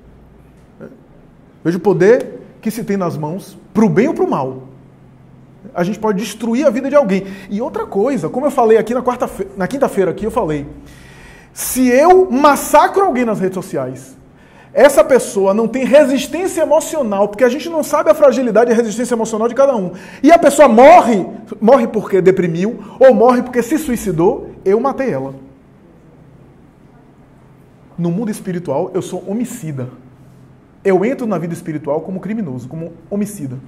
Veja o poder que se tem nas mãos, para o bem ou para o mal. A gente pode destruir a vida de alguém. E outra coisa, como eu falei aqui na quinta-feira aqui, eu falei, se eu massacro alguém nas redes sociais, essa pessoa não tem resistência emocional, porque a gente não sabe a fragilidade e a resistência emocional de cada um. E a pessoa morre porque deprimiu, ou morre porque se suicidou, eu matei ela. No mundo espiritual, eu sou homicida. Eu entro na vida espiritual como criminoso, como homicida.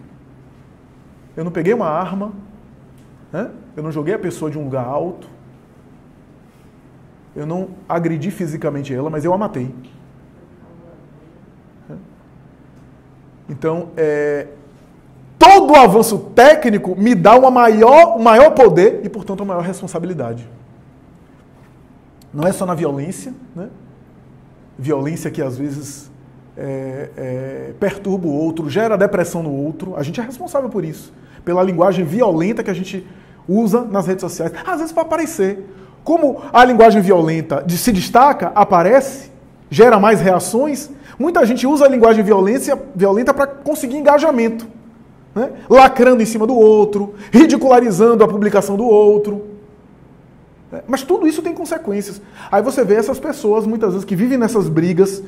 Eu não peguei uma arma, né? Eu não joguei a pessoa de um lugar alto, eu não agredi fisicamente ela, mas eu a matei. Então, todo o avanço técnico me dá um maior poder e, portanto, uma maior responsabilidade. Não é só na violência, né? Violência que às vezes perturba o outro, gera depressão no outro. A gente é responsável por isso. Pela linguagem violenta que a gente usa nas redes sociais. Às vezes para aparecer. Como a linguagem violenta se destaca, aparece, gera mais reações, muita gente usa a linguagem violenta para conseguir engajamento, né? Lacrando em cima do outro, ridicularizando a publicação do outro. Mas tudo isso tem consequências. Aí você vê essas pessoas, muitas vezes, que vivem nessas brigas,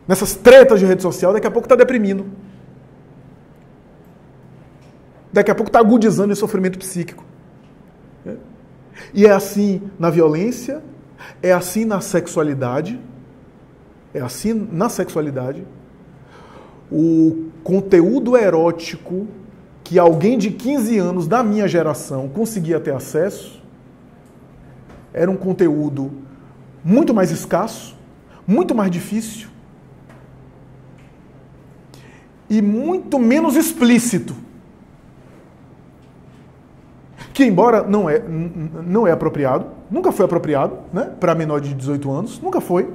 nessas tretas de rede social, daqui a pouco está deprimindo. Daqui a pouco está agudizando esse sofrimento psíquico. E é assim na violência, é assim na sexualidade. É assim na sexualidade. O conteúdo erótico que alguém de 15 anos da minha geração conseguia ter acesso era um conteúdo muito mais escasso, muito mais difícil e muito menos explícito. Que embora não é apropriado, nunca foi apropriado, né, para menor de 18 anos, nunca foi.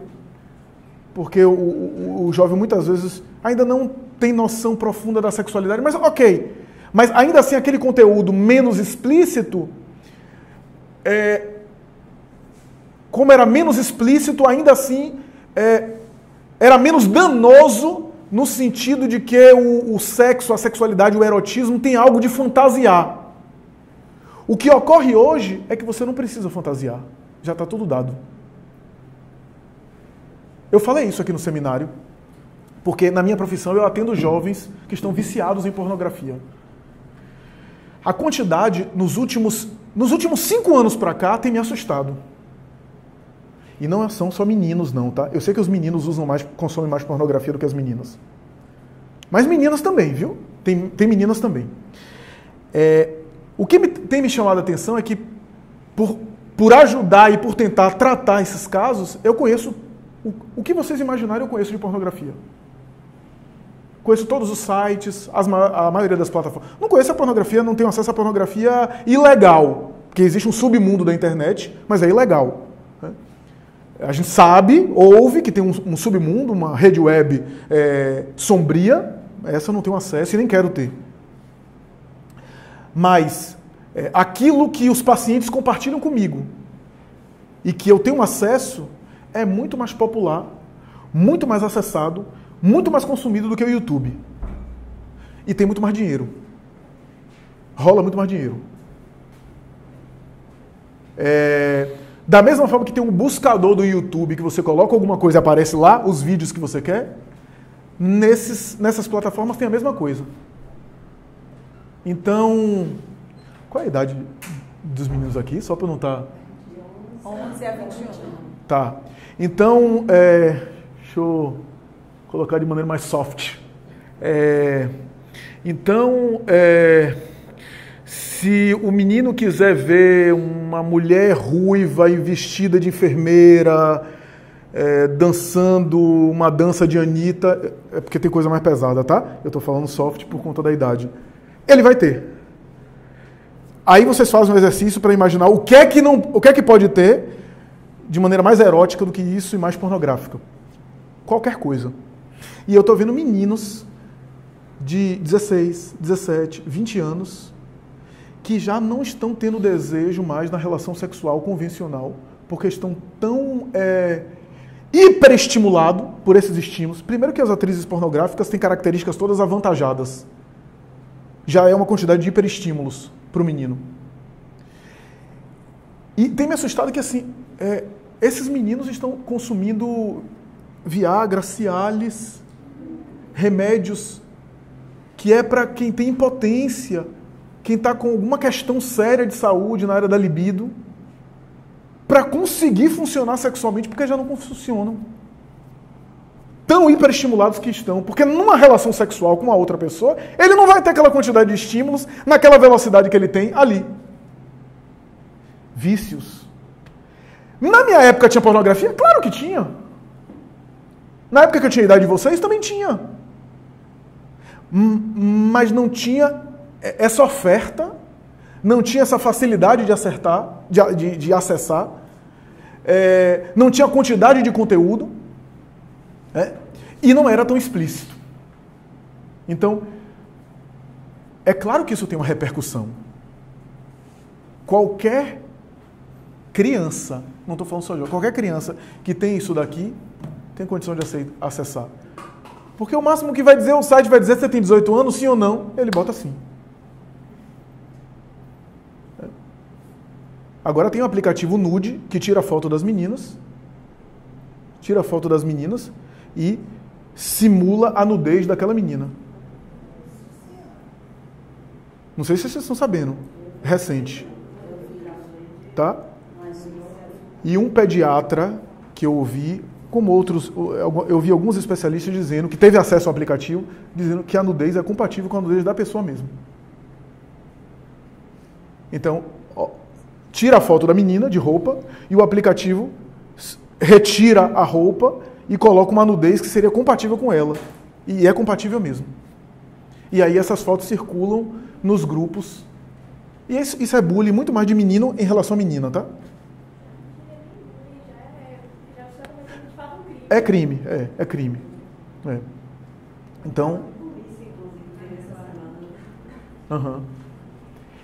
Porque o jovem muitas vezes ainda não tem noção profunda da sexualidade, mas ok. Mas ainda assim aquele conteúdo menos explícito, como era menos explícito, ainda assim era menos danoso no sentido de que o sexo, a sexualidade, o erotismo tem algo de fantasiar. O que ocorre hoje é que você não precisa fantasiar. Já está tudo dado. Eu falei isso aqui no seminário, porque na minha profissão eu atendo jovens que estão viciados em pornografia. A quantidade nos últimos 5 anos para cá tem me assustado. E não são só meninos não, tá? Eu sei que os meninos consomem mais pornografia do que as meninas. Mas meninas também, viu? Tem meninas também. O que tem me chamado a atenção é que, por ajudar e por tentar tratar esses casos, eu conheço o que vocês imaginarem, eu conheço de pornografia. Conheço todos os sites, a maioria das plataformas. Não conheço a pornografia, não tenho acesso à pornografia ilegal, porque existe um submundo da internet, mas é ilegal. Né? A gente sabe, ouve que tem um submundo, uma rede web sombria, essa eu não tenho acesso e nem quero ter. Mas aquilo que os pacientes compartilham comigo e que eu tenho acesso é muito mais popular, muito mais acessado, muito mais consumido do que o YouTube. E tem muito mais dinheiro. Rola muito mais dinheiro. Da mesma forma que tem um buscador do YouTube que você coloca alguma coisa e aparece lá os vídeos que você quer, nessas plataformas tem a mesma coisa. Então, qual é a idade dos meninos aqui? Só para eu não estar... 11 a 21. Tá. Então, deixa eu colocar de maneira mais soft. Então, se o menino quiser ver uma mulher ruiva e vestida de enfermeira, dançando uma dança de Anitta, é porque tem coisa mais pesada, tá? Eu estou falando soft por conta da idade. Ele vai ter. Aí vocês fazem um exercício para imaginar o que é que pode ter de maneira mais erótica do que isso e mais pornográfica. Qualquer coisa. E eu estou vendo meninos de 16, 17, 20 anos que já não estão tendo desejo mais na relação sexual convencional, porque estão tão hiperestimulados por esses estímulos. Primeiro que as atrizes pornográficas têm características todas avantajadas. Já é uma quantidade de hiperestímulos para o menino. E tem me assustado que assim, esses meninos estão consumindo Viagra, Cialis, remédios que é para quem tem impotência, quem está com alguma questão séria de saúde na área da libido, para conseguir funcionar sexualmente, porque já não funcionam. Tão hiperestimulados que estão, porque numa relação sexual com uma outra pessoa, ele não vai ter aquela quantidade de estímulos naquela velocidade que ele tem ali. Vícios. Na minha época tinha pornografia? Claro que tinha. Na época que eu tinha a idade de vocês, também tinha. Mas não tinha essa oferta, não tinha essa facilidade de acessar, não tinha quantidade de conteúdo, e não era tão explícito. Então, é claro que isso tem uma repercussão. Qualquer criança, não estou falando só de qualquer criança que tem isso daqui, tem condição de acessar. Porque o máximo que vai dizer, o site vai dizer se você tem 18 anos, sim ou não, ele bota sim. Agora tem um aplicativo nude que tira foto das meninas, e simula a nudez daquela menina. Não sei se vocês estão sabendo. Recente. Tá? E um pediatra que eu ouvi, como outros, eu vi alguns especialistas dizendo, que teve acesso ao aplicativo, dizendo que a nudez é compatível com a nudez da pessoa mesmo. Então, tira a foto da menina de roupa e o aplicativo retira a roupa e coloca uma nudez que seria compatível com ela. E é compatível mesmo. E aí essas fotos circulam nos grupos. E isso é bullying muito mais de menino em relação a menina, tá? É crime, é crime. Então...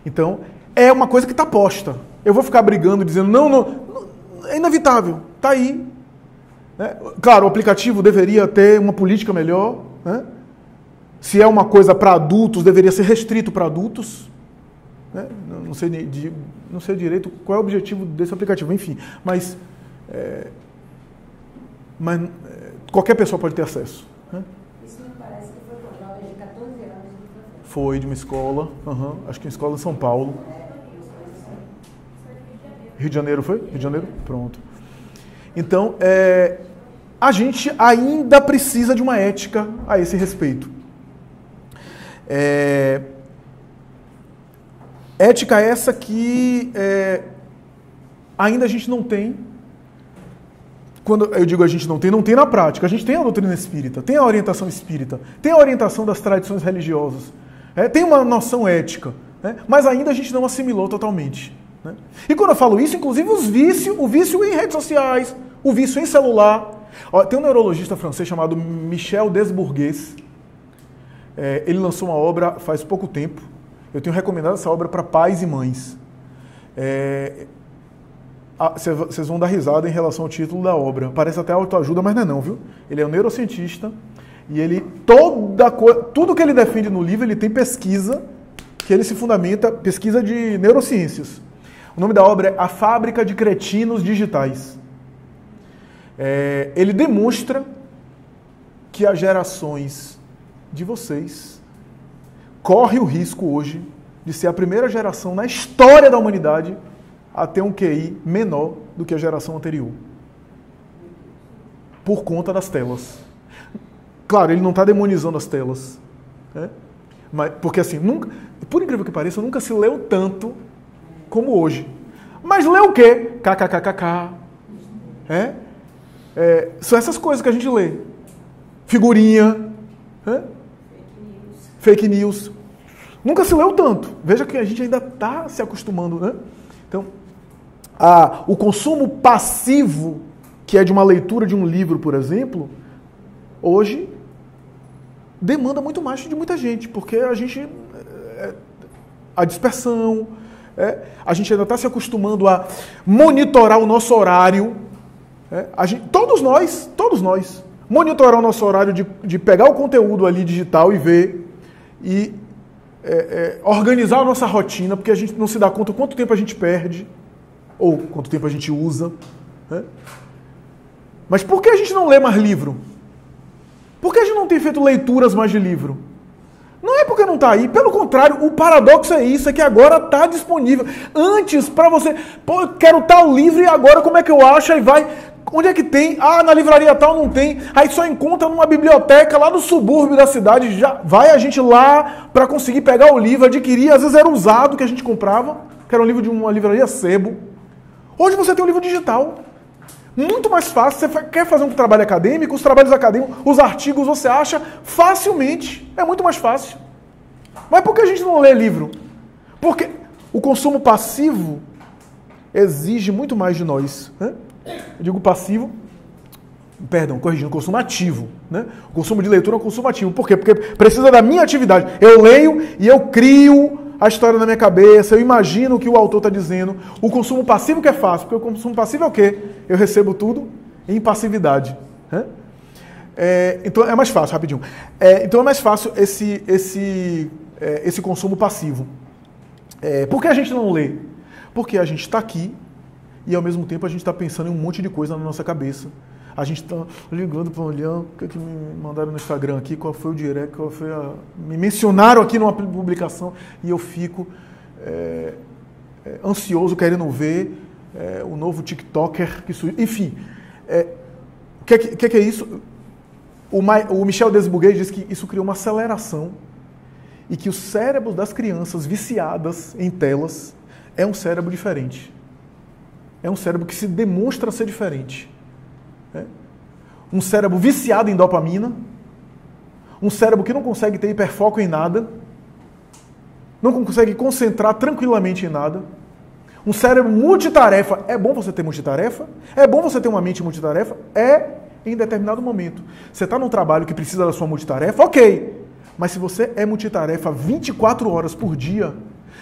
Então, é uma coisa que está posta. Eu vou ficar brigando, dizendo, não, é inevitável, está aí. Claro, o aplicativo deveria ter uma política melhor. Se é uma coisa para adultos, deveria ser restrito para adultos. né? Não sei direito qual é o objetivo desse aplicativo, enfim, mas qualquer pessoa pode ter acesso. Né? Isso me parece que foi com jovem de 14 anos. Foi de uma escola, acho que uma escola em São Paulo. Rio de Janeiro foi? Rio de Janeiro? Pronto. Então, a gente ainda precisa de uma ética a esse respeito. Ética essa que ainda a gente não tem. Quando eu digo a gente não tem na prática. A gente tem a doutrina espírita, tem a orientação espírita, tem a orientação das tradições religiosas, tem uma noção ética, né? Mas ainda a gente não assimilou totalmente. Né? E quando eu falo isso, inclusive o vício em redes sociais, o vício em celular. Tem um neurologista francês chamado Michel Desbourgues. Ele lançou uma obra faz pouco tempo. Eu tenho recomendado essa obra para pais e mães. Vocês vão dar risada em relação ao título da obra. Parece até autoajuda, mas não é não, viu? Ele é um neurocientista e ele tudo que ele defende no livro, ele tem pesquisa que ele se fundamenta, pesquisa de neurociências. O nome da obra é A Fábrica de Cretinos Digitais. Ele demonstra que as gerações de vocês correm o risco hoje de ser a primeira geração na história da humanidade a ter um QI menor do que a geração anterior. Por conta das telas. Claro, ele não está demonizando as telas. Né? Mas, porque assim, por incrível que pareça, nunca se leu tanto como hoje. Mas lê o quê? KKKKK. São essas coisas que a gente lê. Figurinha. Fake news. Nunca se leu tanto. Veja que a gente ainda está se acostumando. Né? Então, o consumo passivo, que é de uma leitura de um livro, por exemplo, hoje demanda muito mais de muita gente, porque a dispersão, a gente ainda está se acostumando a monitorar o nosso horário. Todos nós, monitorar o nosso horário de pegar o conteúdo ali digital e ver, e organizar a nossa rotina, porque a gente não se dá conta quanto tempo a gente perde, ou quanto tempo a gente usa. Né? Mas por que a gente não lê mais livro? Por que a gente não tem feito leituras mais de livro? Não é porque não está aí, pelo contrário, o paradoxo é isso, é que agora está disponível. Antes, para você, eu quero tal livro e agora como é que eu acho? Aí vai, onde é que tem? Na livraria tal não tem. Aí só encontra numa biblioteca lá no subúrbio da cidade, já vai a gente lá para conseguir pegar o livro, adquirir, às vezes era usado que a gente comprava, que era um livro de uma livraria sebo. Hoje você tem um livro digital. Muito mais fácil. Você quer fazer um trabalho acadêmico, os trabalhos acadêmicos, os artigos você acha facilmente. É muito mais fácil. Mas por que a gente não lê livro? Porque o consumo passivo exige muito mais de nós. Né? Eu digo passivo, corrigindo, consumo ativo. Né? O consumo de leitura é um consumo ativo. Por quê? Porque precisa da minha atividade. Eu leio e eu crio a história na minha cabeça, eu imagino o que o autor está dizendo. O consumo passivo que é fácil, porque o consumo passivo é o quê? Eu recebo tudo em passividade. Né? Então é mais fácil, rapidinho. Então é mais fácil esse consumo passivo. Por que a gente não lê? Porque a gente está aqui e ao mesmo tempo a gente está pensando em um monte de coisa na nossa cabeça. A gente está ligando para olhar o que me mandaram no Instagram aqui, qual foi o direct, qual foi me mencionaram aqui numa publicação e eu fico ansioso querendo ver o novo TikToker que surgiu. Enfim, o que é isso? O Michel Desbourgues diz que isso criou uma aceleração e que os cérebros das crianças viciadas em telas é um cérebro diferente. É um cérebro que se demonstra ser diferente. Um cérebro viciado em dopamina, um cérebro que não consegue ter hiperfoco em nada, não consegue concentrar tranquilamente em nada, um cérebro multitarefa. É bom você ter multitarefa? É bom você ter uma mente multitarefa? Em determinado momento. Você está num trabalho que precisa da sua multitarefa? Ok. Mas se você é multitarefa 24 horas por dia,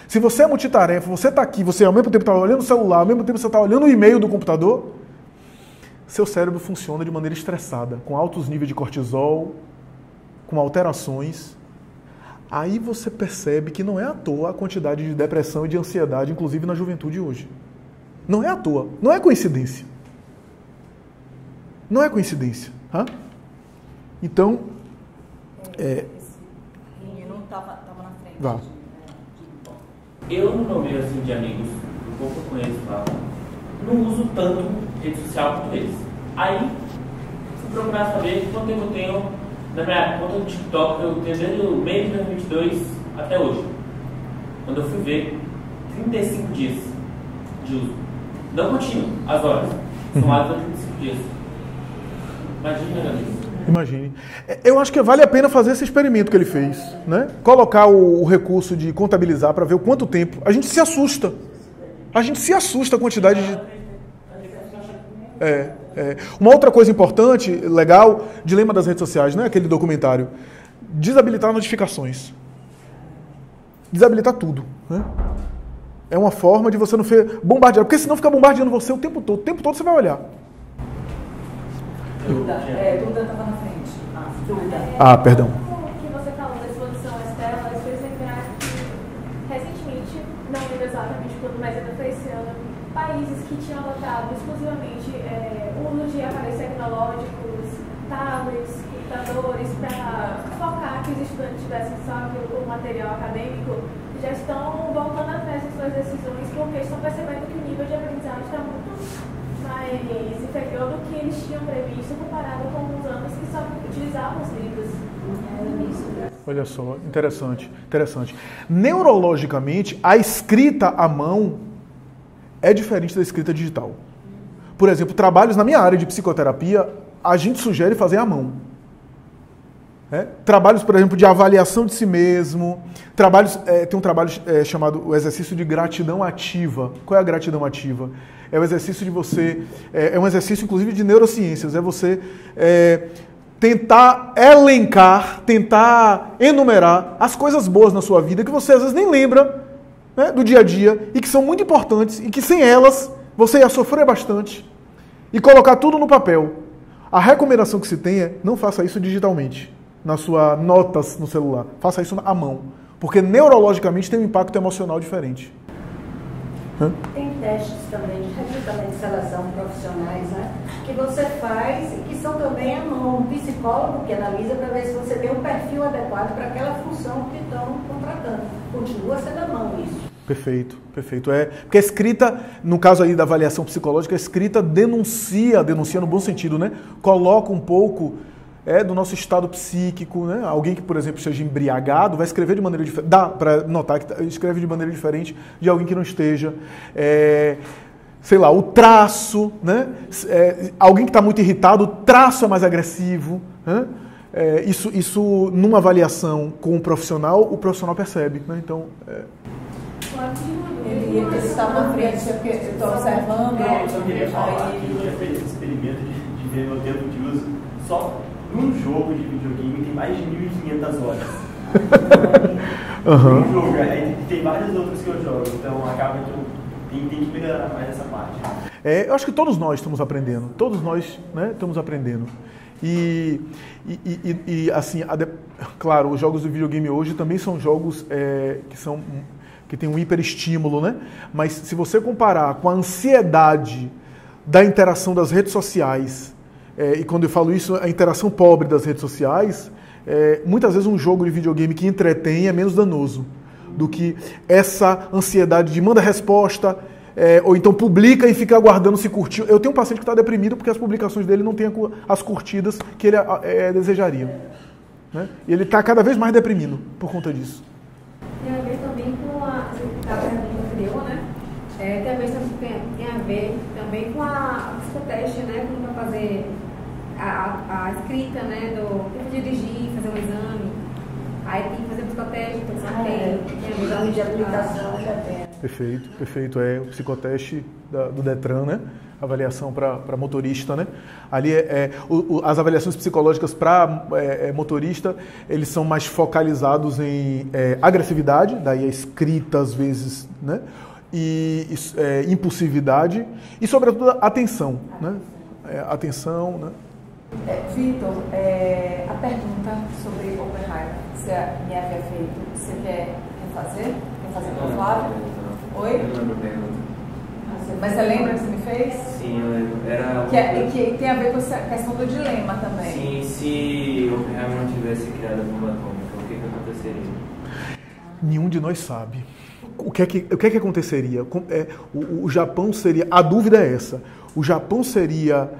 se você é multitarefa, você está aqui, você ao mesmo tempo está olhando o celular, ao mesmo tempo você está olhando o e-mail do computador, seu cérebro funciona de maneira estressada, com altos níveis de cortisol, com alterações. Aí você percebe que não é à toa a quantidade de depressão e de ansiedade, inclusive na juventude hoje. Não é à toa, não é coincidência. Não é coincidência. Tá? Então, não estava na frente. Vá. Eu, no meu meio assim, de amigos, um pouco eu conheço lá, não uso tanto rede social quanto eles. Aí, fui procurar saber quanto tempo eu tenho na minha conta do TikTok, eu tenho desde o mês de 2022 até hoje. Quando eu fui ver, 35 dias de uso. Não contínuo, as horas. São mais de 35 dias. Imagina, meu Deus. Imagine. Eu acho que vale a pena fazer esse experimento que ele fez, né? Colocar o recurso de contabilizar para ver o quanto tempo. A gente se assusta. A gente se assusta a quantidade de... Uma outra coisa importante, legal, dilema das redes sociais, né? Aquele documentário. Desabilitar notificações. Desabilitar tudo, né? É uma forma de você não ser bombardeado. Porque senão fica bombardeando você o tempo todo. O tempo todo você vai olhar. Duda estava na frente. Perdão. O que você falou da exposição às telas fez lembrar que, recentemente, não lembro exatamente quando, mas ainda foi esse ano, países que tinham adotado exclusivamente o uso de aparelhos tecnológicos, tablets, computadores, para focar que os estudantes tivessem só o material acadêmico, já estão voltando atrás das suas decisões porque estão percebendo que o nível de aprendizagem está muito mais inferior do que eles tinham previsto comparado com os anos que só utilizavam os livros. Olha só, interessante. Neurologicamente, a escrita à mão é diferente da escrita digital. Por exemplo, trabalhos na minha área de psicoterapia, a gente sugere fazer à mão. Trabalhos, por exemplo, de avaliação de si mesmo. Tem um trabalho chamado o exercício de gratidão ativa. Qual é a gratidão ativa? É o exercício de você... É um exercício, inclusive, de neurociências. É você tentar elencar, tentar enumerar as coisas boas na sua vida que você, às vezes, nem lembra, né, do dia a dia e que são muito importantes e que, sem elas, você ia sofrer bastante. E colocar tudo no papel. A recomendação que se tem é não faça isso digitalmente, na sua notas no celular. Faça isso à mão. Porque neurologicamente tem um impacto emocional diferente. Tem testes também de revitalização profissionais, né? Que você faz e que são também um psicólogo que analisa para ver se você tem um perfil adequado para aquela função que estão contratando. Continua sendo à mão isso. Perfeito. Porque a escrita, no caso aí da avaliação psicológica, a escrita denuncia no bom sentido, né? Coloca um pouco do nosso estado psíquico, né? Alguém que, por exemplo, esteja embriagado vai escrever de maneira diferente. Dá para notar que escreve de maneira diferente de alguém que não esteja. Sei lá, o traço, né? Alguém que está muito irritado, o traço é mais agressivo. Né? Isso, numa avaliação com um profissional, o profissional percebe. Né? Então, Ele estava na frente, porque eu estou observando. Eu só queria falar que eu já fiz esse experimento de ver meu tempo de uso só num jogo de videogame tem mais de 1.500 horas. Um jogo, aí tem vários outros que eu jogo, então acaba que tem que melhorar mais essa parte. Eu acho que todos nós estamos aprendendo. Todos nós, né, estamos aprendendo. E assim, claro, os jogos de videogame hoje também são jogos que tem um hiperestímulo, né? Mas se você comparar com a ansiedade da interação das redes sociais, e quando eu falo isso, a interação pobre das redes sociais, muitas vezes um jogo de videogame que entretém é menos danoso do que essa ansiedade de manda resposta, ou então publica e fica aguardando se curtir. Eu tenho um paciente que está deprimido porque as publicações dele não têm as curtidas que ele desejaria. Né? E ele está cada vez mais deprimido por conta disso. Tem a ver também com a pergunta anterior, né? Tem a ver também com a psicoteste, né? Como vai fazer a escrita, né? Do dirigir, fazer um exame. Aí tem que fazer psicoteste, então tem exame de aplicação já tem. Perfeito. É o psicoteste do Detran, né? Avaliação para motorista, né? Ali as avaliações psicológicas para motorista, eles são mais focalizados em agressividade, daí a escrita às vezes, né? E impulsividade e sobretudo atenção, né? Atenção, né? Vitor, a pergunta sobre Oppenheimer, você me havia feito, você quer refazer? Quer fazer com o Flávio? Oi? Eu lembro a pergunta. Mas você lembra que você me fez? Sim, eu lembro. Era Que tem a ver com essa questão do dilema também. Sim, se Oppenheimer não tivesse criado a bomba atômica, o que aconteceria? Nenhum de nós sabe. O que é que aconteceria? O Japão seria... A dúvida é essa. O Japão seria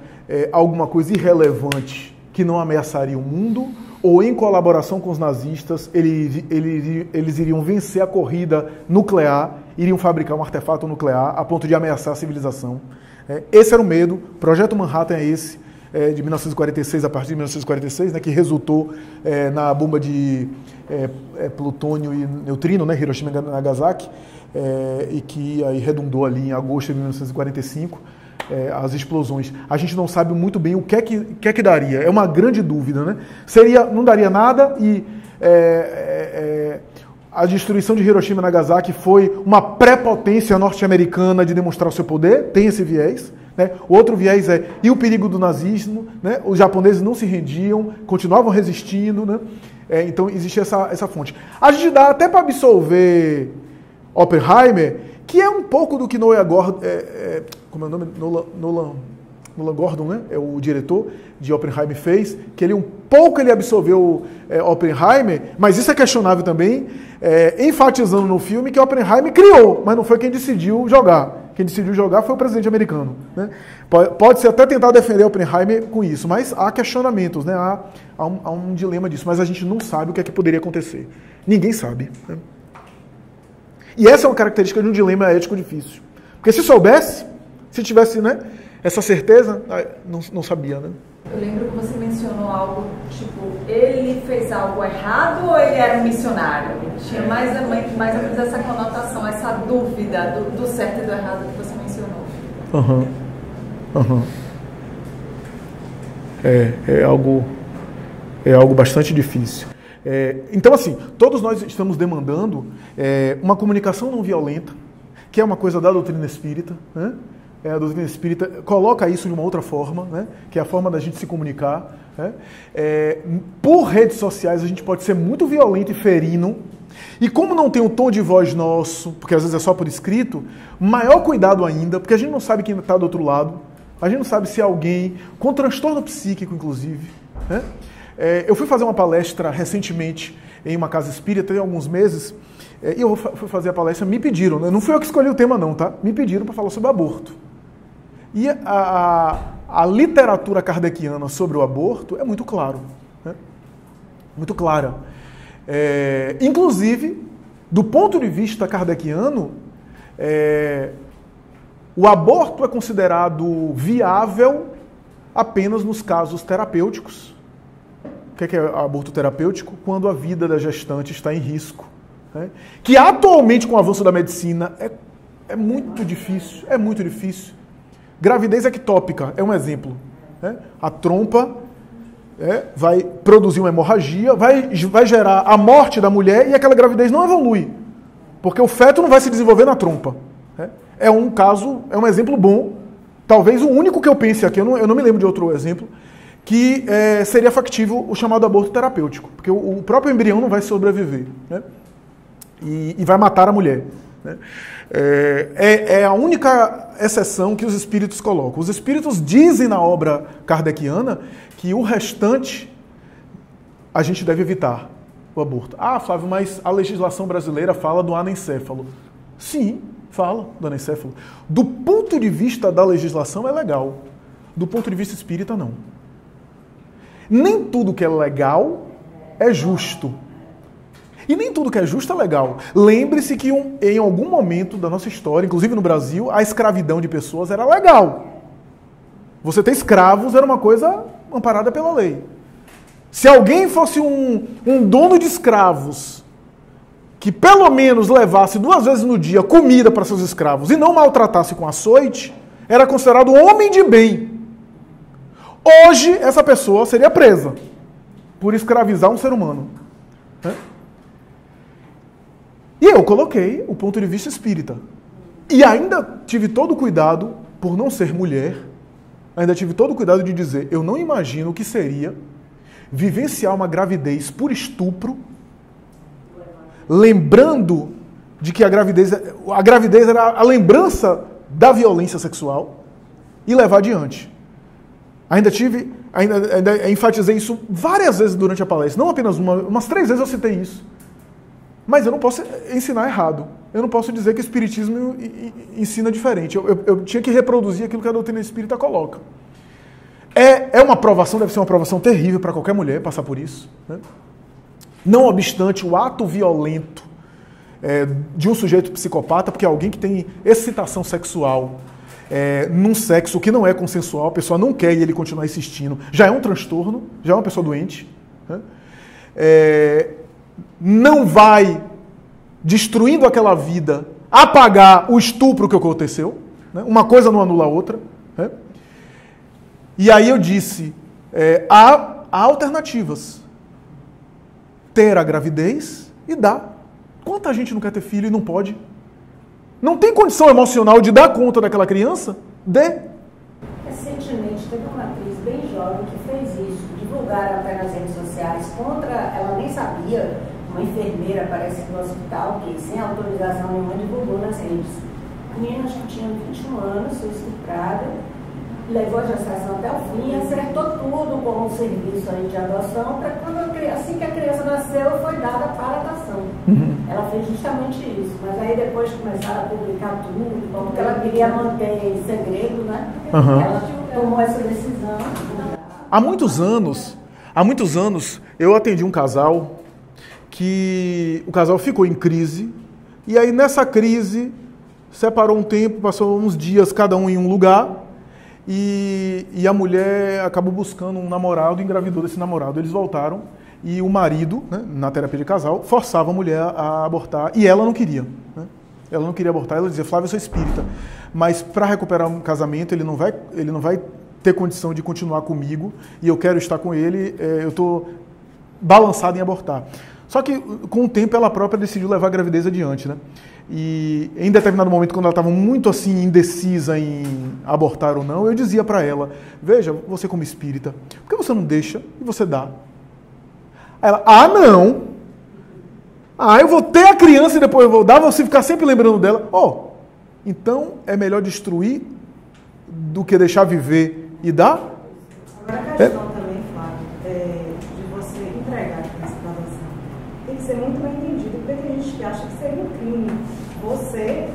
alguma coisa irrelevante que não ameaçaria o mundo, ou em colaboração com os nazistas, eles iriam vencer a corrida nuclear, iriam fabricar um artefato nuclear a ponto de ameaçar a civilização. Esse era o medo. O Projeto Manhattan é esse, de 1946, a partir de 1946, né, que resultou na bomba de plutônio e neutrino, né, Hiroshima e Nagasaki, e que aí redundou ali em agosto de 1945. As explosões. A gente não sabe muito bem o que é que daria. É uma grande dúvida, né? Não daria nada e a destruição de Hiroshima e Nagasaki foi uma prepotência norte-americana de demonstrar o seu poder, tem esse viés. Né? O outro viés e o perigo do nazismo, né? Os japoneses não se rendiam, continuavam resistindo, né? Então existia essa fonte. A gente dá até para absolver Oppenheimer, que é um pouco do que Nolan Gordon, como é o nome? Nolan Gordon, né? É o diretor de Oppenheimer, fez, que ele absorveu Oppenheimer, mas isso é questionável também, enfatizando no filme que Oppenheimer criou, mas não foi quem decidiu jogar. Quem decidiu jogar foi o presidente americano. Né? Pode-se até tentar defender Oppenheimer com isso, mas há questionamentos, né? Há um dilema disso, mas a gente não sabe o que é que poderia acontecer. Ninguém sabe. Né? E essa é uma característica de um dilema ético difícil. Porque se soubesse, se tivesse, né, essa certeza, não sabia, né? Eu lembro que você mencionou algo, tipo, ele fez algo errado ou ele era um missionário? Tinha mais ou menos essa conotação, essa dúvida do certo e do errado que você mencionou. É algo bastante difícil. Então, assim, todos nós estamos demandando uma comunicação não violenta, que é uma coisa da doutrina espírita, né? A doutrina espírita coloca isso de uma outra forma, né? Que é a forma da gente se comunicar. Né? Por redes sociais a gente pode ser muito violento e ferino, e como não tem o tom de voz nosso, porque às vezes é só por escrito, maior cuidado ainda, porque a gente não sabe quem está do outro lado, a gente não sabe se é alguém com transtorno psíquico, inclusive. Né? Eu fui fazer uma palestra recentemente em uma casa espírita, tem alguns meses, e eu fui fazer a palestra, me pediram, né? Não fui eu que escolhi o tema não, tá? Me pediram para falar sobre aborto. E a literatura kardeciana sobre o aborto é muito claro, né? Muito clara. Inclusive, do ponto de vista kardeciano, o aborto é considerado viável apenas nos casos terapêuticos. O que é aborto terapêutico? Quando a vida da gestante está em risco. Né? Que atualmente, com o avanço da medicina, é muito difícil. É muito difícil. Gravidez ectópica é um exemplo. Né? A trompa vai produzir uma hemorragia, vai gerar a morte da mulher e aquela gravidez não evolui. Porque o feto não vai se desenvolver na trompa. Né? É um exemplo bom. Talvez o único que eu pense aqui, eu não me lembro de outro exemplo, que seria factível o chamado aborto terapêutico, porque o próprio embrião não vai sobreviver, né? E vai matar a mulher. Né? É a única exceção que os espíritos colocam. Os espíritos dizem na obra kardeciana que o restante a gente deve evitar o aborto. Ah, Flávio, mas a legislação brasileira fala do anencéfalo. Sim, fala do anencéfalo. Do ponto de vista da legislação é legal. Do ponto de vista espírita, não. Nem tudo que é legal é justo. E nem tudo que é justo é legal. Lembre-se que em algum momento da nossa história, inclusive no Brasil, a escravidão de pessoas era legal. Você ter escravos era uma coisa amparada pela lei. Se alguém fosse um dono de escravos que pelo menos levasse 2 vezes no dia comida para seus escravos e não maltratasse com açoite, era considerado homem de bem. Hoje, essa pessoa seria presa por escravizar um ser humano. Né? E eu coloquei o ponto de vista espírita. E ainda tive todo o cuidado, por não ser mulher, ainda tive todo o cuidado de dizer, eu não imagino o que seria vivenciar uma gravidez por estupro, lembrando de que a gravidez era a lembrança da violência sexual e levar adiante. Ainda enfatizei isso várias vezes durante a palestra, não apenas umas 3 vezes eu citei isso. Mas eu não posso ensinar errado. Eu não posso dizer que o Espiritismo ensina diferente. Eu tinha que reproduzir aquilo que a doutrina espírita coloca. É uma provação, deve ser uma provação terrível para qualquer mulher passar por isso, né? Não obstante, o ato violento de um sujeito psicopata, porque alguém que tem excitação sexual num sexo que não é consensual, a pessoa não quer e ele continua insistindo, já é um transtorno, já é uma pessoa doente, né? Não vai, destruindo aquela vida, apagar o estupro que aconteceu, né? Uma coisa não anula a outra, né? E aí eu disse, há alternativas. Ter a gravidez e dar. Quanta gente não quer ter filho e não pode? Não tem condição emocional de dar conta daquela criança? Dê. Recentemente teve uma atriz bem jovem que fez isso. Divulgaram até nas redes sociais contra, ela nem sabia, uma enfermeira parece do hospital, que sem autorização nenhuma divulgou nas redes. A menina, acho que tinha 21 anos, foi estuprada, levou a gestação até o fim, acertou tudo com um serviço aí de adoção, para quando assim que a criança nasceu, foi dada para a adoção. Ela fez justamente isso, mas aí depois começaram a publicar tudo, porque ela queria manter em segredo, né? Ela tomou essa decisão. Há muitos anos, eu atendi um casal que o casal ficou em crise, e aí nessa crise separou um tempo, passou uns dias cada um em um lugar, e a mulher acabou buscando um namorado, engravidou desse namorado. Eles voltaram e o marido, né, na terapia de casal, forçava a mulher a abortar e ela não queria. Né? Ela não queria abortar, ela dizia, Flávio, eu sou espírita, mas para recuperar um casamento ele não vai ter condição de continuar comigo e eu quero estar com ele, eu estou balançado em abortar. Só que com o tempo ela própria decidiu levar a gravidez adiante, né? E em determinado momento, quando ela estava muito assim indecisa em abortar ou não, eu dizia para ela, veja, você como espírita, por que você não deixa e você dá? Aí ela, não, eu vou ter a criança e depois eu vou dar, você ficar sempre lembrando dela. Então é melhor destruir do que deixar viver e dar? Agora a questão também, Flávio, de você entregar a criança para adoção, tem que ser muito bem entendido, porque tem gente que acha que seria um crime você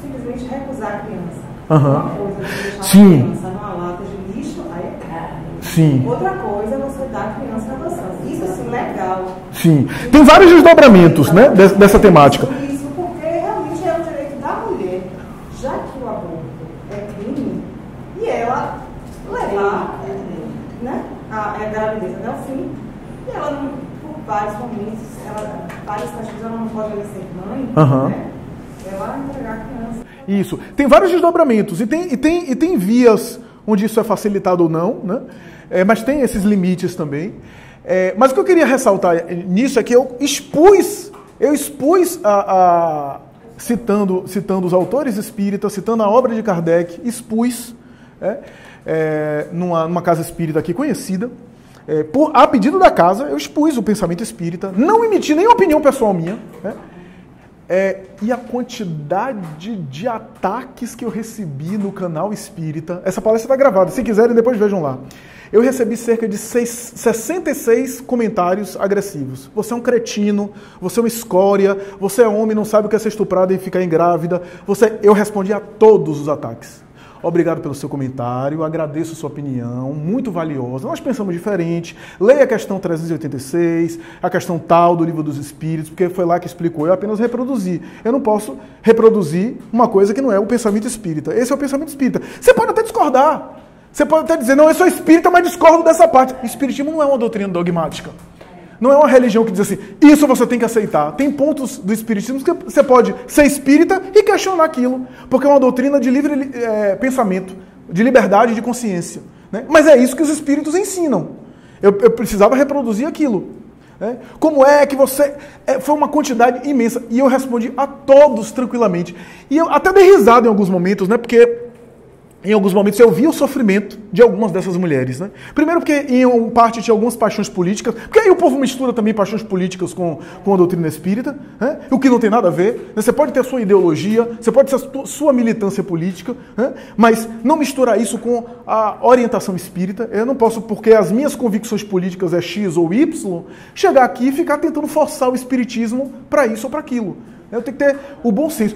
simplesmente recusar a criança. Uma coisa é você deixar a criança numa lata de lixo, aí é crime. Sim. Outra coisa é você dar a criança à adoção. Isso assim, legal. Sim. Tem vários desdobramentos, né, dessa temática. Isso porque realmente é o direito da mulher, já que o aborto é crime, e ela levar né, a gravidez até o fim, e ela, por vários momentos, vários castigos, ela não pode ser mãe, né? Ela entregar a criança. Isso. Tem vários desdobramentos e tem vias onde isso é facilitado ou não, né? Mas tem esses limites também. Mas o que eu queria ressaltar nisso é que eu expus citando os autores espíritas, citando a obra de Kardec, expus numa casa espírita aqui conhecida, a pedido da casa, eu expus o pensamento espírita, não emiti nenhuma opinião pessoal minha, né? E a quantidade de ataques que eu recebi no canal espírita, essa palestra está gravada, se quiserem depois vejam lá. Eu recebi cerca de 66 comentários agressivos. Você é um cretino, você é uma escória, você é homem, não sabe o que é ser estuprada e ficar grávida. Eu respondi a todos os ataques. Obrigado pelo seu comentário, agradeço sua opinião, muito valiosa. Nós pensamos diferente. Leia a questão 386, a questão tal do Livro dos Espíritos, porque foi lá que explicou. Eu apenas reproduzi. Eu não posso reproduzir uma coisa que não é o pensamento espírita. Esse é o pensamento espírita. Você pode até discordar. Você pode até dizer, não, eu sou espírita, mas discordo dessa parte. O espiritismo não é uma doutrina dogmática. Não é uma religião que diz assim, isso você tem que aceitar. Tem pontos do espiritismo que você pode ser espírita e questionar aquilo, porque é uma doutrina de livre pensamento, de liberdade de consciência. Né? Mas é isso que os espíritos ensinam. Eu precisava reproduzir aquilo. Né? Como é que você... foi uma quantidade imensa. E eu respondi a todos tranquilamente. E eu até dei risada em alguns momentos, né? Porque em alguns momentos eu via o sofrimento de algumas dessas mulheres, né? Primeiro porque em parte tinha algumas paixões políticas, porque aí o povo mistura também paixões políticas com a doutrina espírita, né? O que não tem nada a ver, né? Você pode ter a sua ideologia, você pode ter a sua militância política, né? Mas não misturar isso com a orientação espírita. Eu não posso, porque as minhas convicções políticas é X ou Y, chegar aqui e ficar tentando forçar o espiritismo para isso ou para aquilo. Eu tenho que ter o bom senso.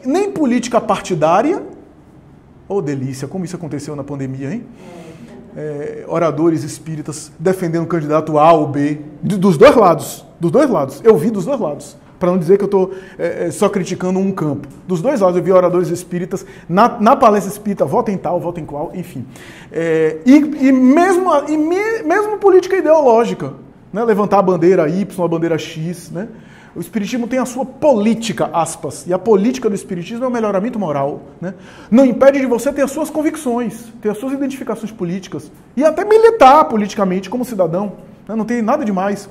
Nem política partidária. Oh, delícia, como isso aconteceu na pandemia, hein? Oradores espíritas defendendo o candidato A ou B, dos dois lados. Eu vi dos dois lados. Para não dizer que eu estou só criticando um campo. Dos dois lados eu vi oradores espíritas na palestra espírita, votem tal, votem qual, enfim. Mesmo política ideológica, né? Levantar a bandeira Y, a bandeira X, né? O espiritismo tem a sua política, aspas, e a política do espiritismo é o melhoramento moral, né? Não impede de você ter as suas convicções, ter as suas identificações políticas, e até militar politicamente como cidadão, né? Não tem nada demais.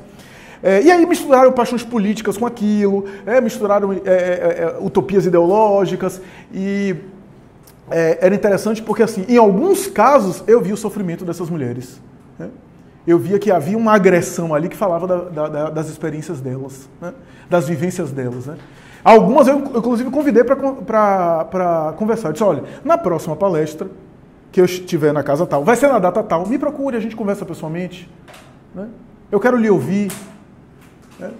E aí misturaram paixões políticas com aquilo, misturaram utopias ideológicas, e era interessante porque, assim, em alguns casos eu vi o sofrimento dessas mulheres, né? Eu via que havia uma agressão ali que falava das experiências delas, né? Das vivências delas, né? Algumas eu, inclusive, convidei para conversar. Eu disse, olha, na próxima palestra que eu estiver na casa tal, vai ser na data tal, me procure, a gente conversa pessoalmente, né? Eu quero lhe ouvir, né?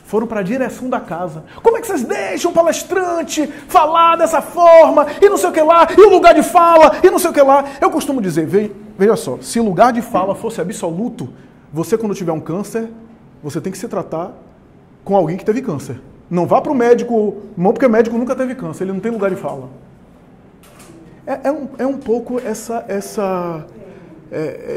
Foram para a direção da casa. Como é que vocês deixam o palestrante falar dessa forma, e não sei o que lá, e o lugar de fala, e não sei o que lá. Eu costumo dizer, veja só, se o lugar de fala fosse absoluto, você quando tiver um câncer, você tem que se tratar com alguém que teve câncer. Não vá para o médico, não, porque o médico nunca teve câncer, ele não tem lugar de fala. É um pouco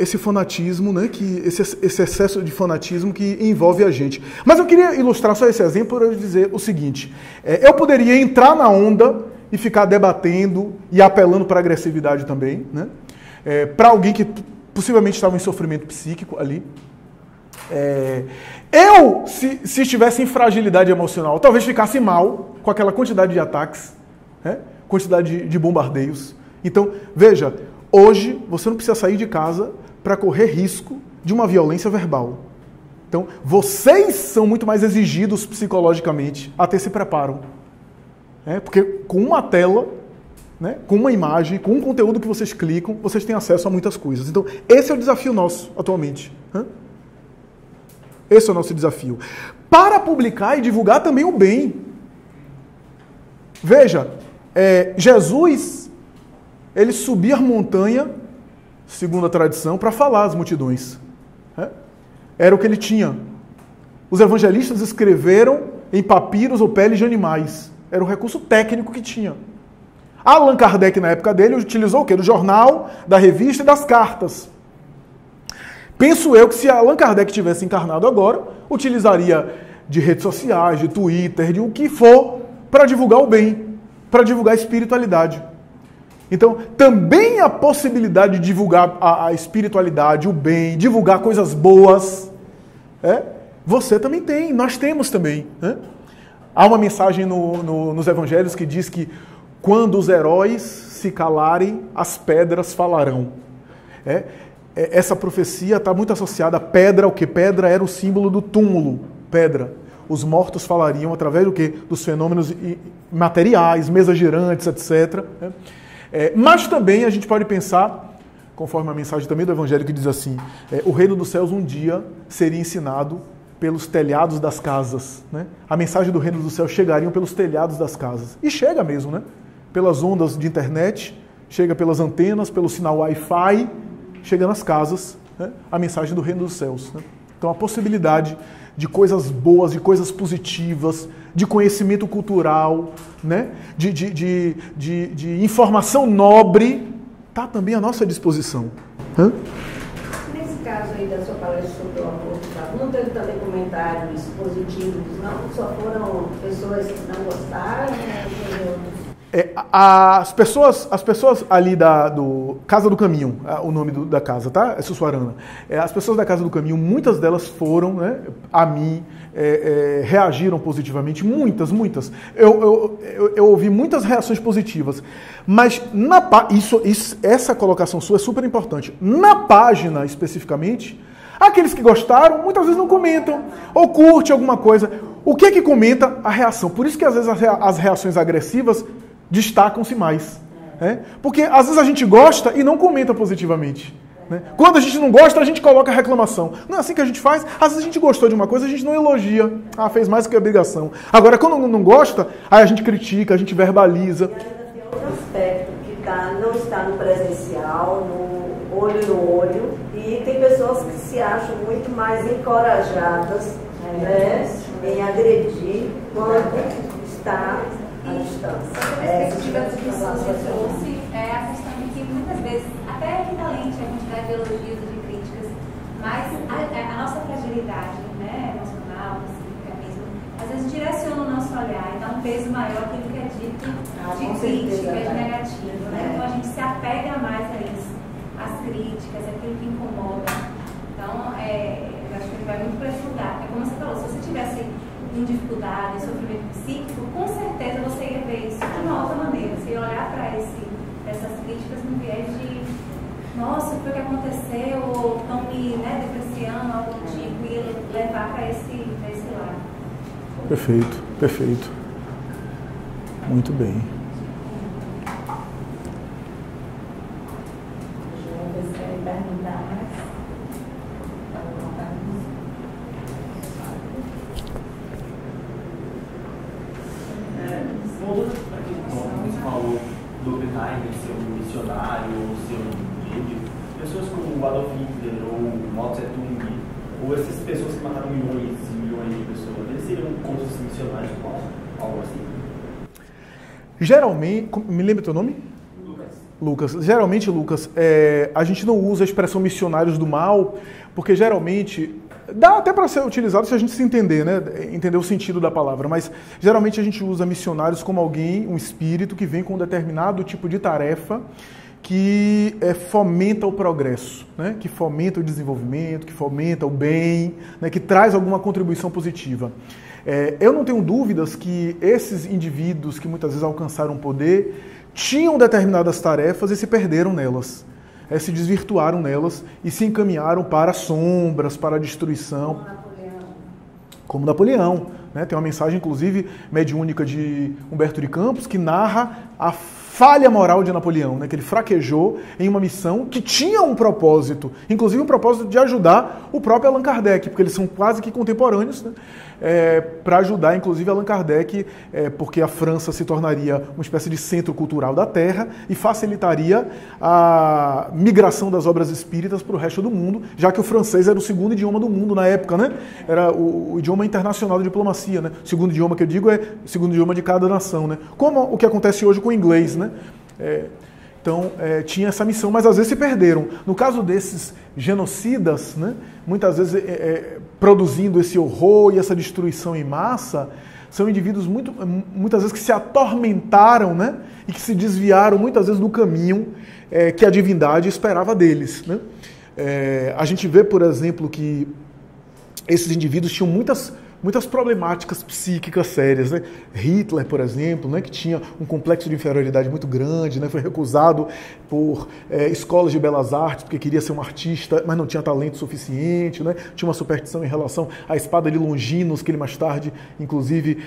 esse fanatismo, né, esse excesso de fanatismo que envolve a gente. Mas eu queria ilustrar só esse exemplo para dizer o seguinte, eu poderia entrar na onda e ficar debatendo e apelando para agressividade também, né, para alguém que possivelmente estava em sofrimento psíquico ali. Se estivesse em fragilidade emocional, talvez ficasse mal com aquela quantidade de ataques, né, quantidade de bombardeios. Então, veja, hoje, você não precisa sair de casa para correr risco de uma violência verbal. Então, vocês são muito mais exigidos psicologicamente a ter esse preparo. Porque com uma tela, né, com uma imagem, com um conteúdo que vocês clicam, vocês têm acesso a muitas coisas. Então, esse é o desafio nosso atualmente. Esse é o nosso desafio. Para publicar e divulgar também o bem. Veja, Jesus... ele subia a montanha, segundo a tradição, para falar às multidões. Era o que ele tinha. Os evangelistas escreveram em papiros ou peles de animais. Era o recurso técnico que tinha. Allan Kardec, na época dele, utilizou o quê? Do jornal, da revista e das cartas. Penso eu que se Allan Kardec tivesse encarnado agora, utilizaria de redes sociais, de Twitter, de o que for, para divulgar o bem, para divulgar a espiritualidade. Então, também a possibilidade de divulgar a espiritualidade, o bem, divulgar coisas boas, você também tem, nós temos também. Há uma mensagem nos evangelhos que diz que quando os heróis se calarem, as pedras falarão. Essa profecia está muito associada a pedra, o que? Pedra era o símbolo do túmulo, pedra. Os mortos falariam através do quê? Dos fenômenos materiais, mesas girantes, etc., mas também a gente pode pensar, conforme a mensagem também do Evangelho que diz assim, o reino dos céus um dia seria ensinado pelos telhados das casas. Né? A mensagem do reino dos céus chegaria pelos telhados das casas. E chega mesmo, né? Pelas ondas de internet, chega pelas antenas, pelo sinal Wi-Fi, chega nas casas, né? A mensagem do reino dos céus. Né? Então a possibilidade de coisas boas, de coisas positivas, de conhecimento cultural, né? de informação nobre, está também à nossa disposição. Nesse caso aí da sua palestra sobre o aborto, não teve também comentários positivos, não? Só foram pessoas que não gostaram? As pessoas ali do Casa do Caminho, o nome da casa, tá? É Sussuarana. As pessoas da Casa do Caminho, muitas delas foram, né, a mim, reagiram positivamente, muitas. Eu ouvi muitas reações positivas, mas essa colocação sua é super importante. Na página, especificamente, aqueles que gostaram, muitas vezes não comentam, ou curte alguma coisa. O que é que comenta? A reação. Por isso que às vezes as reações agressivas destacam-se mais. Né? Porque às vezes a gente gosta e não comenta positivamente. Né? Quando a gente não gosta, a gente coloca reclamação. Não é assim que a gente faz? Às vezes a gente gostou de uma coisa, a gente não elogia. Ah, fez mais do que a obrigação. Agora, quando não gosta, aí a gente critica, a gente verbaliza. E ainda tem outro aspecto que não está no presencial, no olho no olho, e tem pessoas que se acham muito mais encorajadas, né, em agredir quando está à distância. A perspectiva que você trouxe é a questão de que muitas vezes, até equivalente a quantidade de elogios e de críticas, mas a nossa fragilidade, né, emocional, psíquica mesmo, às vezes direciona o nosso olhar e dá um peso maior àquilo que é dito de crítica, de negativo. Né? Então a gente se apega mais a isso, às críticas, aquilo que incomoda. Então, eu acho que ele vai muito para esse lugar. É como você falou, se você tivesse em dificuldade, em sofrimento psíquico, com certeza você ia ver isso de uma outra maneira. Você ia olhar para essas críticas no viés de nossa, o que aconteceu, ou estão me depreciando, algo do tipo, e levar para esse lado. Perfeito. Muito bem. Você falou do Oppenheimer ser um missionário ou ser um líder, pessoas como o Adolf Hitler ou o Mao Tse-tung, ou essas pessoas que mataram milhões e milhões de pessoas, eles seriam como se missionários, algo assim? Geralmente, me lembra teu nome? Lucas. Geralmente, Lucas, a gente não usa a expressão missionários do mal, porque geralmente dá até para ser utilizado se a gente se entender, né? Entender o sentido da palavra, mas geralmente a gente usa missionários como alguém, um espírito que vem com um determinado tipo de tarefa que fomenta o progresso, né? Que fomenta o desenvolvimento, que fomenta o bem, né? Que traz alguma contribuição positiva. Eu não tenho dúvidas que esses indivíduos que muitas vezes alcançaram poder tinham determinadas tarefas e se perderam nelas. Se desvirtuaram nelas e se encaminharam para sombras, para a destruição. Como Napoleão. Né? Tem uma mensagem, inclusive, mediúnica de Humberto de Campos, que narra a falha moral de Napoleão, né? Que ele fraquejou em uma missão que tinha um propósito, inclusive um propósito de ajudar o próprio Allan Kardec, porque eles são quase que contemporâneos, né? Para ajudar, inclusive, Allan Kardec, porque a França se tornaria uma espécie de centro cultural da Terra e facilitaria a migração das obras espíritas para o resto do mundo, já que o francês era o segundo idioma do mundo na época, né? Era o idioma internacional da diplomacia, né? O segundo idioma que eu digo é o segundo idioma de cada nação, né? Como o que acontece hoje com o inglês, né? Então, tinha essa missão, mas às vezes se perderam. No caso desses genocidas, né, muitas vezes produzindo esse horror e essa destruição em massa, são indivíduos muitas vezes que se atormentaram, né, e que se desviaram muitas vezes do caminho que a divindade esperava deles. Né? A gente vê, por exemplo, que esses indivíduos tinham muitas problemáticas psíquicas sérias, né? Hitler, por exemplo, né, que tinha um complexo de inferioridade muito grande, né, foi recusado por escolas de belas artes porque queria ser um artista, mas não tinha talento suficiente, né? Tinha uma superstição em relação à espada de Longinos, que ele mais tarde, inclusive,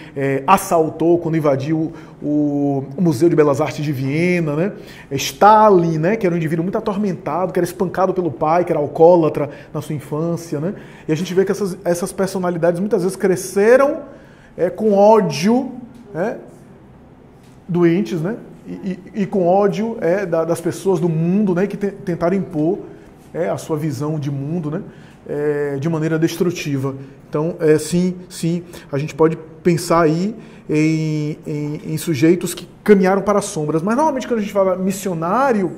assaltou quando invadiu o Museu de Belas Artes de Viena, né? Stalin, né, que era um indivíduo muito atormentado, que era espancado pelo pai, que era alcoólatra na sua infância, né? E a gente vê que essas personalidades muitas vezes cresceram com ódio, doentes, né? E com ódio das pessoas do mundo, né? Que tentaram impor a sua visão de mundo, né? De maneira destrutiva. Então, sim, a gente pode pensar aí em sujeitos que caminharam para as sombras. Mas normalmente quando a gente fala missionário,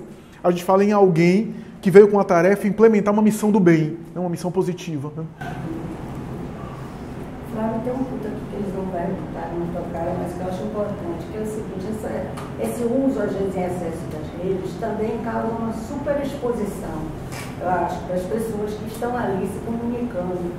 a gente fala em alguém que veio com a tarefa implementar uma missão do bem, uma missão positiva. Né? Flávio, tem um ponto aqui que eles não tocaram, mas que eu acho importante, que é o seguinte, esse uso, às vezes, em excesso das redes também causa uma superexposição, eu acho, das pessoas que estão ali se comunicando,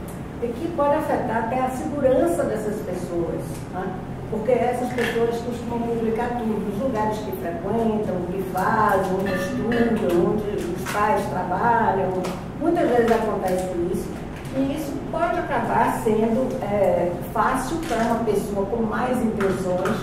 e que pode afetar até a segurança dessas pessoas, né? Porque essas pessoas costumam publicar tudo, os lugares que frequentam, o que fazem, onde estudam, onde os pais trabalham. Muitas vezes acontece isso, e isso pode acabar sendo fácil para uma pessoa com mais intenções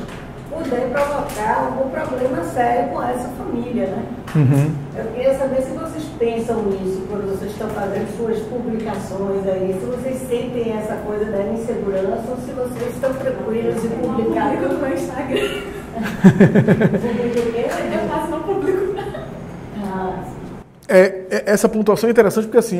poder provocar algum problema sério com essa família, né? Uhum. Eu queria saber se vocês pensam nisso quando vocês estão fazendo suas publicações aí, se vocês sentem essa coisa da insegurança ou se vocês estão tranquilos em publicar. Eu publico no meu Instagram. Eu quase não publico nada. Essa pontuação é interessante porque assim,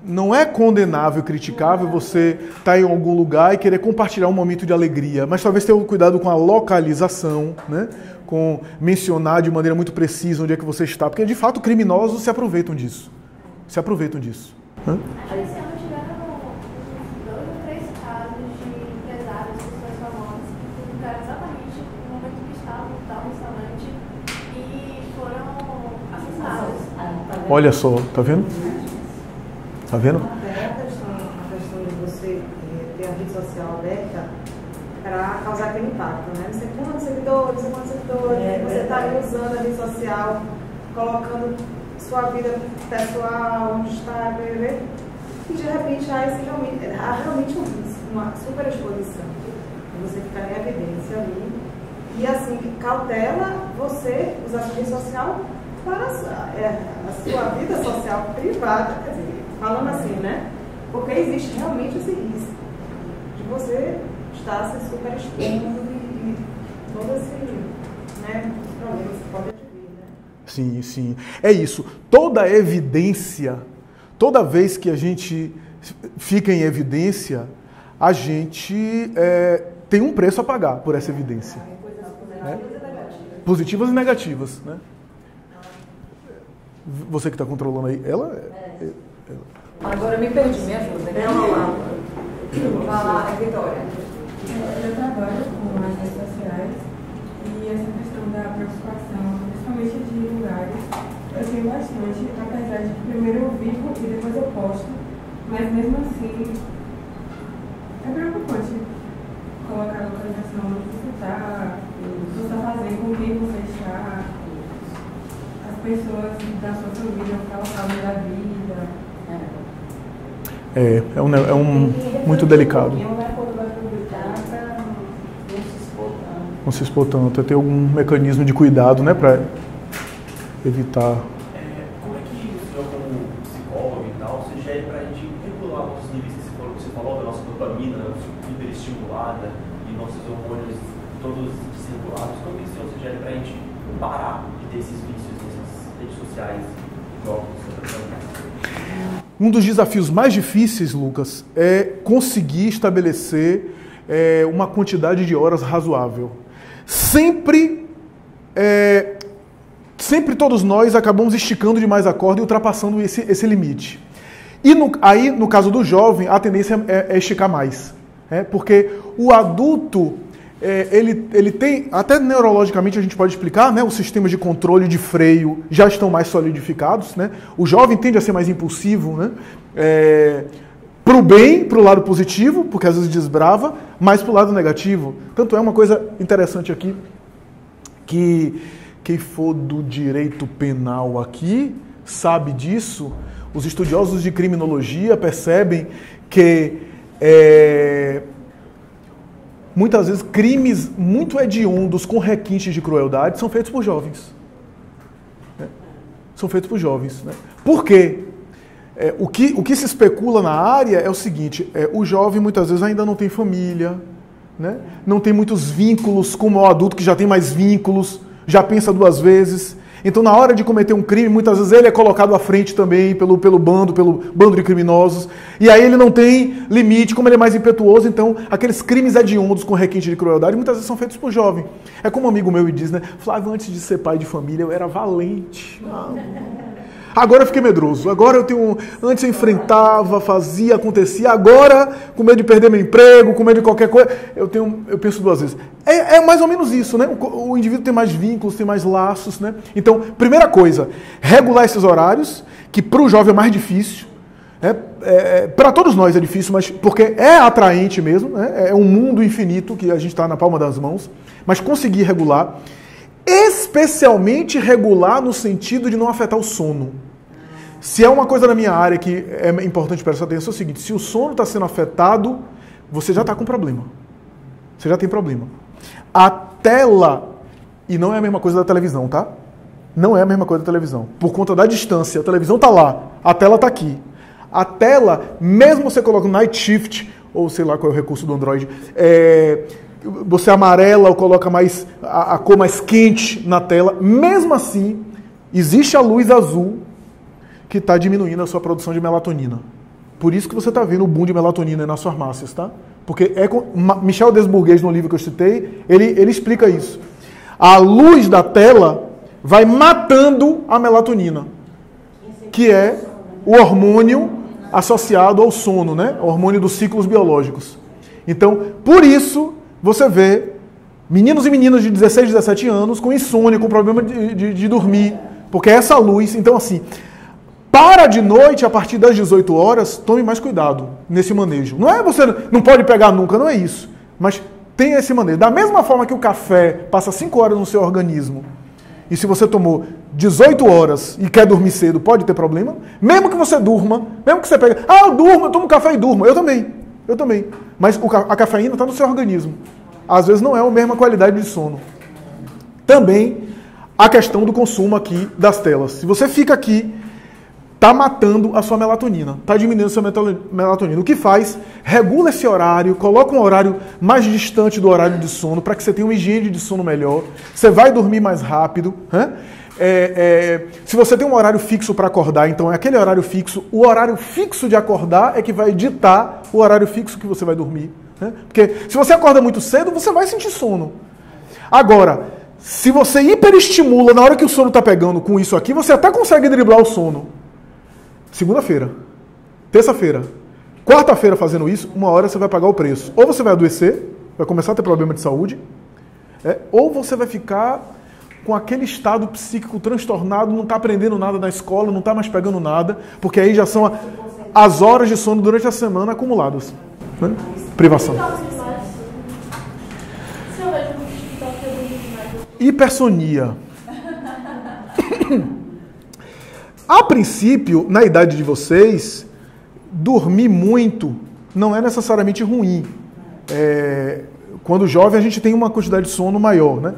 não é condenável, criticável você estar em algum lugar e querer compartilhar um momento de alegria, mas talvez tenha cuidado com a localização, né? Com mencionar de maneira muito precisa onde é que você está, porque de fato criminosos se aproveitam disso. Se aproveitam disso. Esse ano tiveram 2 ou 3 casos de empresários, pessoas famosas, que publicaram exatamente no momento que estavam no tal restaurante e foram assassinados. Olha só, tá vendo? Tá vendo? A questão de você ter a rede social aberta para causar aquele impacto, né? Não sei quantos seguidores, você está aí usando a rede social, colocando sua vida pessoal, onde está, e de repente há realmente uma super exposição. Você fica em evidência ali. E assim, cautela você usar a sua rede social para a sua vida social privada, quer dizer, falando assim, né? Porque existe realmente esse risco de você estar se super expondo e todo esse, né, problemas que pode advir, né? Sim, sim. É isso. Toda evidência, toda vez que a gente fica em evidência, a gente tem um preço a pagar por essa evidência. Positivas e negativas, né? Você que está controlando aí, ela... Agora eu me perdi, me ajuda. Vai lá, Vitória. Eu trabalho com as redes sociais e essa questão da preocupação, principalmente de lugares, eu tenho bastante, apesar de que primeiro eu vivo e depois eu posto, mas mesmo assim é preocupante colocar a localização onde você está, o que você está fazendo, com quem você está, as pessoas da sua família, o local da vida. É muito delicado. Não se expor tanto. Ter algum mecanismo de cuidado, né, para evitar. Como é que o senhor, como psicólogo e tal, sugere para a gente regular nossos níveis, você falou da nossa dopamina, hiperestimulada e nossos hormônios todos desregulados? Como é que o senhor sugere para a gente parar de ter esses vícios nessas redes sociais, igual você está falando? Um dos desafios mais difíceis, Lucas, é conseguir estabelecer uma quantidade de horas razoável. Sempre todos nós acabamos esticando demais a corda e ultrapassando esse limite. E aí, no caso do jovem, a tendência é esticar mais. Porque o adulto, ele tem, até neurologicamente a gente pode explicar, né, os sistemas de controle e de freio já estão mais solidificados, né? O jovem tende a ser mais impulsivo, né? Para o bem, para o lado positivo, porque às vezes desbrava, mas para o lado negativo. Tanto é uma coisa interessante aqui, que quem for do direito penal aqui sabe disso. Os estudiosos de criminologia percebem que muitas vezes crimes muito hediondos com requintes de crueldade são feitos por jovens. São feitos por jovens. Né? Por quê? O que se especula na área é o seguinte, o jovem muitas vezes ainda não tem família, né? Não tem muitos vínculos, como o adulto que já tem mais vínculos, já pensa 2 vezes. Então, na hora de cometer um crime, muitas vezes ele é colocado à frente também pelo bando de criminosos. E aí ele não tem limite, como ele é mais impetuoso, então aqueles crimes hediondos com requinte de crueldade muitas vezes são feitos por jovem. É como um amigo meu me diz, né? Flávio, antes de ser pai de família, eu era valente. Agora eu fiquei medroso. Agora eu tenho... Antes eu enfrentava, fazia, acontecia. Agora, com medo de perder meu emprego, com medo de qualquer coisa, eu penso duas vezes. É mais ou menos isso, né? O indivíduo tem mais vínculos, tem mais laços, né? Então, primeira coisa, regular esses horários, que para o jovem é mais difícil. Para todos nós é difícil, mas porque é atraente mesmo, né? É um mundo infinito que a gente está na palma das mãos, mas conseguir regular, especialmente regular no sentido de não afetar o sono. Se é uma coisa na minha área que é importante prestar atenção, é o seguinte: se o sono está sendo afetado, você já está com problema. Você já tem problema. A tela, e não é a mesma coisa da televisão, tá? Não é a mesma coisa da televisão. Por conta da distância, a televisão está lá, a tela está aqui. A tela, mesmo você colocando Night Shift, ou sei lá qual é o recurso do Android, você amarela ou coloca mais a cor mais quente na tela, mesmo assim, existe a luz azul que está diminuindo a sua produção de melatonina. Por isso que você está vendo o boom de melatonina nas farmácias, tá? Porque Michel Desbourgues, no livro que eu citei, ele explica isso. A luz da tela vai matando a melatonina, que é o hormônio associado ao sono, né? O hormônio dos ciclos biológicos. Então, por isso, você vê meninos e meninas de 16, 17 anos com insônia, com problema de dormir, porque essa luz... Então, assim, para de noite, a partir das 18 horas, tome mais cuidado nesse manejo. Não é você não pode pegar nunca, não é isso. Mas tenha esse manejo. Da mesma forma que o café passa 5 horas no seu organismo, e se você tomou 18 horas e quer dormir cedo, pode ter problema. Mesmo que você durma, mesmo que você pegue... eu durmo, eu tomo café e durmo. Eu também. Mas a cafeína está no seu organismo. Às vezes não é a mesma qualidade de sono. Também a questão do consumo aqui das telas. Se você fica aqui, está matando a sua melatonina, está diminuindo a sua melatonina. O que faz? Regula esse horário, coloca um horário mais distante do horário de sono, para que você tenha uma higiene de sono melhor, você vai dormir mais rápido. Se você tem um horário fixo para acordar, então é aquele horário fixo, o horário fixo de acordar é que vai ditar o horário fixo que você vai dormir. Porque se você acorda muito cedo, você vai sentir sono. Agora, se você hiperestimula na hora que o sono está pegando com isso aqui, você até consegue driblar o sono. Segunda-feira, terça-feira, quarta-feira fazendo isso, uma hora você vai pagar o preço. Ou você vai adoecer, vai começar a ter problema de saúde, ou você vai ficar com aquele estado psíquico transtornado, não está aprendendo nada na escola, não está mais pegando nada, porque aí já são as horas de sono durante a semana acumuladas. Né? Privação. Hipersonia. A princípio, na idade de vocês, dormir muito não é necessariamente ruim. Quando jovem, a gente tem uma quantidade de sono maior, né?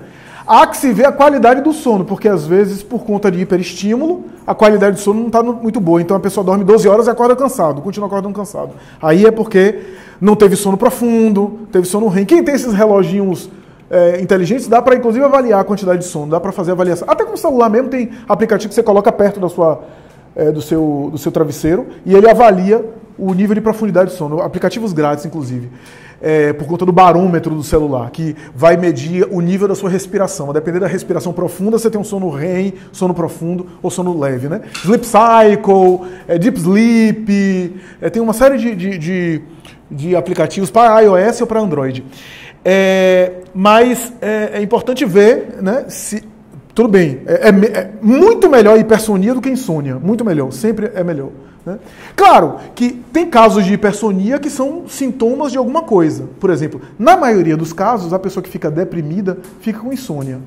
Há que se ver a qualidade do sono, porque às vezes, por conta de hiperestímulo, a qualidade do sono não está muito boa. Então a pessoa dorme 12 horas e acorda cansado, continua acordando cansado. Aí é porque não teve sono profundo, teve sono REM. Quem tem esses reloginhos inteligentes, dá para inclusive avaliar a quantidade de sono, dá para fazer avaliação. Até com o celular mesmo tem aplicativo que você coloca perto do seu travesseiro e ele avalia o nível de profundidade de sono. Aplicativos grátis, inclusive. Por conta do barômetro do celular, que vai medir o nível da sua respiração. A depender da respiração profunda, você tem um sono REM, sono profundo ou sono leve, né? Sleep Cycle, Deep Sleep, tem uma série de aplicativos para iOS ou para Android. Mas é importante ver, né, se... Tudo bem, é muito melhor hipersonia do que insônia, muito melhor, sempre é melhor. Né? Claro que tem casos de hipersonia que são sintomas de alguma coisa. Por exemplo, na maioria dos casos, a pessoa que fica deprimida fica com insônia.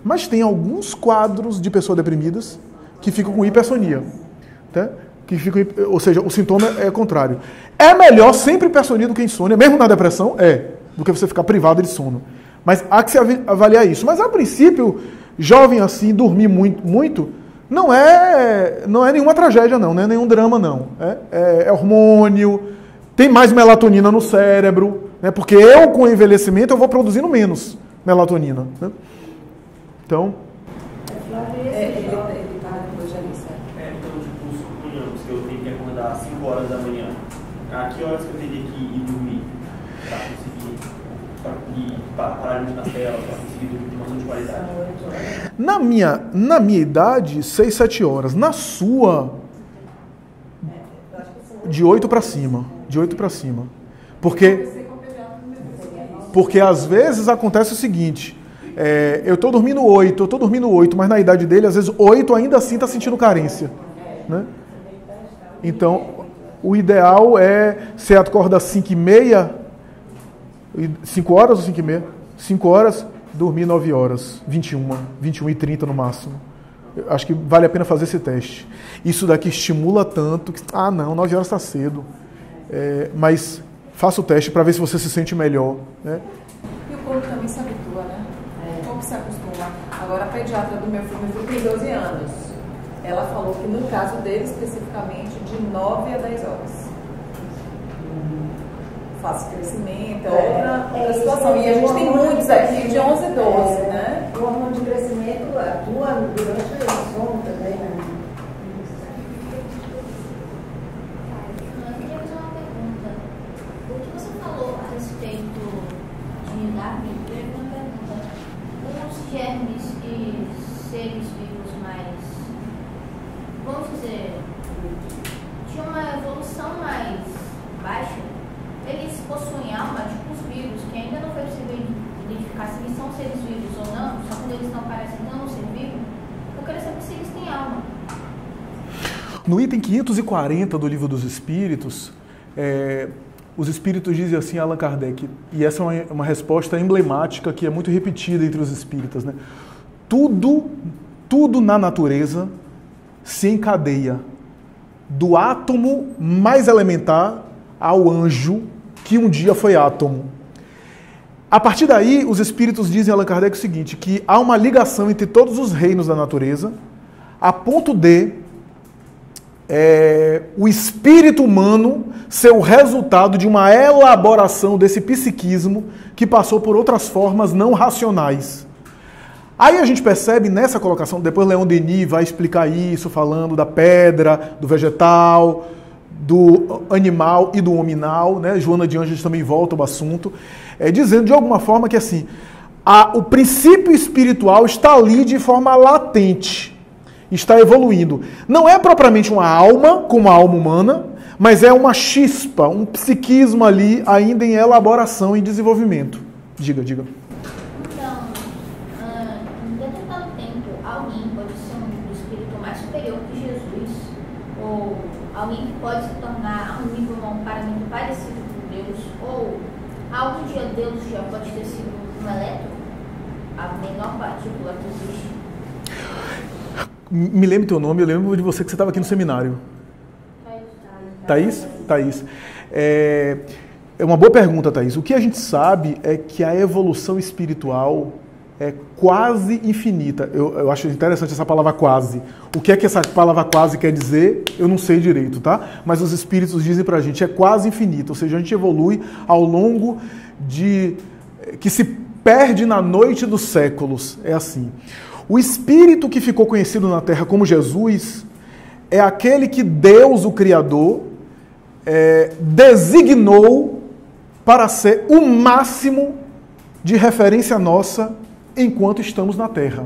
Mas tem alguns quadros de pessoas deprimidas que ficam com hipersonia. Tá? Ou seja, o sintoma é contrário. É melhor sempre hipersonia do que insônia, mesmo na depressão, do que você ficar privado de sono. Mas há que se avaliar isso. Mas a princípio, jovem assim, dormir muito não é nenhuma tragédia, não é nenhum drama, não. É hormônio, tem mais melatonina no cérebro, né? Porque eu, com o envelhecimento, eu vou produzindo menos melatonina. Né? Então... Então, tipo, suponhamos que eu tenho que acordar às 5 horas da manhã. A que horas que eu teria que ir dormir para conseguir e parar de na tela, para conseguir dormir uma noite de qualidade? Na minha idade, 6, 7 horas. Na sua, de 8 para cima. De 8 para cima. Porque às vezes acontece o seguinte, eu estou dormindo 8, mas na idade dele, às vezes 8 ainda assim está sentindo carência. Né? Então, o ideal é, você acorda às 5h30, 5 horas ou 5h30? 5 horas, dormir 9 horas, 21h30 no máximo. Eu acho que vale a pena fazer esse teste. Isso daqui estimula tanto que, 9 horas está cedo. Mas faça o teste para ver se você se sente melhor. Né? E o corpo também se habitua, né? O corpo se acostuma. Agora, a pediatra do meu filho tem 12 anos. Ela falou que no caso dele, especificamente, de 9 a 10 horas. Fácil crescimento, outra situação. E a gente tem muitos aqui de 11 a 12, né? O hormônio de crescimento atua durante o sono também, né? Eu queria fazer uma pergunta. O que você falou a respeito de Darwin, eu queria fazer uma pergunta. Os germes e seres vivos mais, vamos dizer, de uma evolução mais baixa, eles possuem alma, tipo os vírus, que ainda não foi possível identificar se eles são seres vivos ou não, só quando eles não parecem não ser vivos, eu queria saber se eles têm alma. No item 540 do Livro dos Espíritos, os Espíritos dizem assim a Allan Kardec, e essa é uma resposta emblemática que é muito repetida entre os Espíritas, né? Tudo na natureza se encadeia, do átomo mais elementar ao anjo, que um dia foi átomo. A partir daí, os Espíritos dizem a Allan Kardec o seguinte, que há uma ligação entre todos os reinos da natureza, a ponto de o espírito humano ser o resultado de uma elaboração desse psiquismo que passou por outras formas não racionais. Aí a gente percebe nessa colocação, depois Leon Denis vai explicar isso, falando da pedra, do vegetal, do animal e do hominal, né? Joana de Ângeles também volta ao assunto, dizendo de alguma forma que assim, o princípio espiritual está ali de forma latente, está evoluindo. Não é propriamente uma alma, como a alma humana, mas é uma chispa, um psiquismo ali ainda em elaboração e desenvolvimento. Diga. Então, em determinado tempo, alguém pode ser um espírito mais superior que Jesus, ou alguém que pode se tornar a um nível, um parâmetro parecido com Deus, ou algum dia Deus já pode ter sido um elétron, a menor partícula que existe. Me lembro teu nome, eu lembro de você que você estava aqui no seminário. Thaís? Thaís. É uma boa pergunta, Thaís. O que a gente sabe é que a evolução espiritual é quase infinita. Eu acho interessante essa palavra quase. O que é que essa palavra quase quer dizer, eu não sei direito, tá? Mas os espíritos dizem pra gente, é quase infinita. Ou seja, a gente evolui ao longo que se perde na noite dos séculos. É assim. O espírito que ficou conhecido na Terra como Jesus é aquele que Deus, o Criador, designou para ser o máximo de referência nossa enquanto estamos na Terra.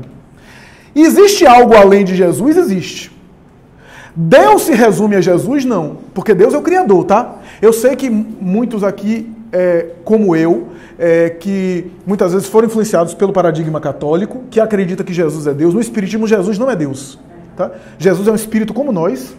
Existe algo além de Jesus? Existe. Deus se resume a Jesus? Não, porque Deus é o Criador, tá? Eu sei que muitos aqui, como eu, que muitas vezes foram influenciados pelo paradigma católico, que acredita que Jesus é Deus. No Espiritismo, Jesus não é Deus. Tá? Jesus é um espírito como nós.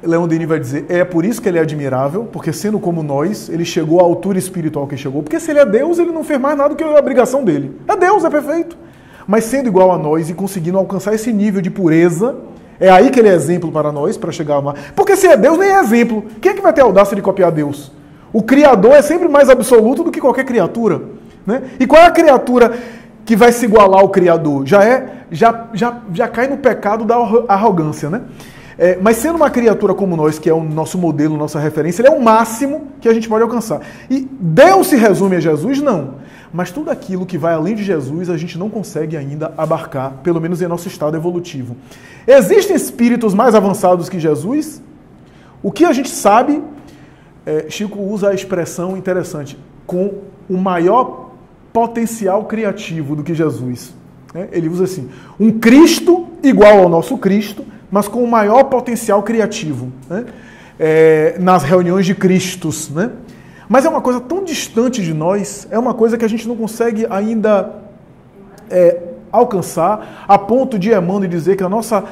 Leon Denis vai dizer, é por isso que ele é admirável, porque sendo como nós, ele chegou à altura espiritual que chegou. Porque se ele é Deus, ele não fez mais nada do que a obrigação dele. É Deus, é perfeito. Mas sendo igual a nós e conseguindo alcançar esse nível de pureza, é aí que ele é exemplo para nós, para chegar lá. Porque se é Deus, nem é exemplo. Quem é que vai ter a audácia de copiar Deus? O Criador é sempre mais absoluto do que qualquer criatura. Né? E qual é a criatura que vai se igualar ao Criador? Já cai no pecado da arrogância, né? Mas sendo uma criatura como nós, que é o nosso modelo, nossa referência, ele é o máximo que a gente pode alcançar. E Deus se resume a Jesus? Não. Mas tudo aquilo que vai além de Jesus, a gente não consegue ainda abarcar, pelo menos em nosso estado evolutivo. Existem espíritos mais avançados que Jesus? O que a gente sabe, Chico usa a expressão interessante, com o maior potencial criativo do que Jesus. Ele usa assim, um Cristo igual ao nosso Cristo, mas com o maior potencial criativo, né? Nas reuniões de Cristos, né? Mas é uma coisa tão distante de nós, é uma coisa que a gente não consegue ainda alcançar, a ponto de Emmanuel dizer que a nossa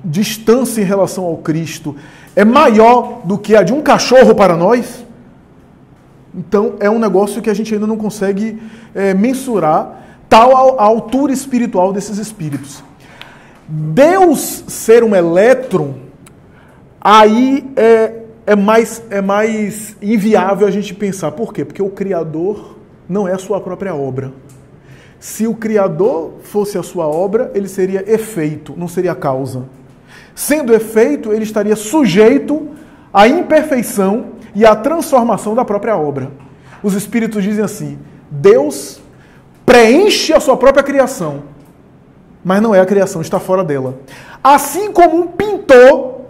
distância em relação ao Cristo é maior do que a de um cachorro para nós. Então é um negócio que a gente ainda não consegue mensurar tal a altura espiritual desses espíritos. Deus ser um elétron, aí é mais inviável a gente pensar. Por quê? Porque o Criador não é a sua própria obra. Se o Criador fosse a sua obra, ele seria efeito, não seria causa. Sendo efeito, ele estaria sujeito à imperfeição e à transformação da própria obra. Os espíritos dizem assim, Deus preenche a sua própria criação, mas não é a criação, está fora dela. Assim como um pintor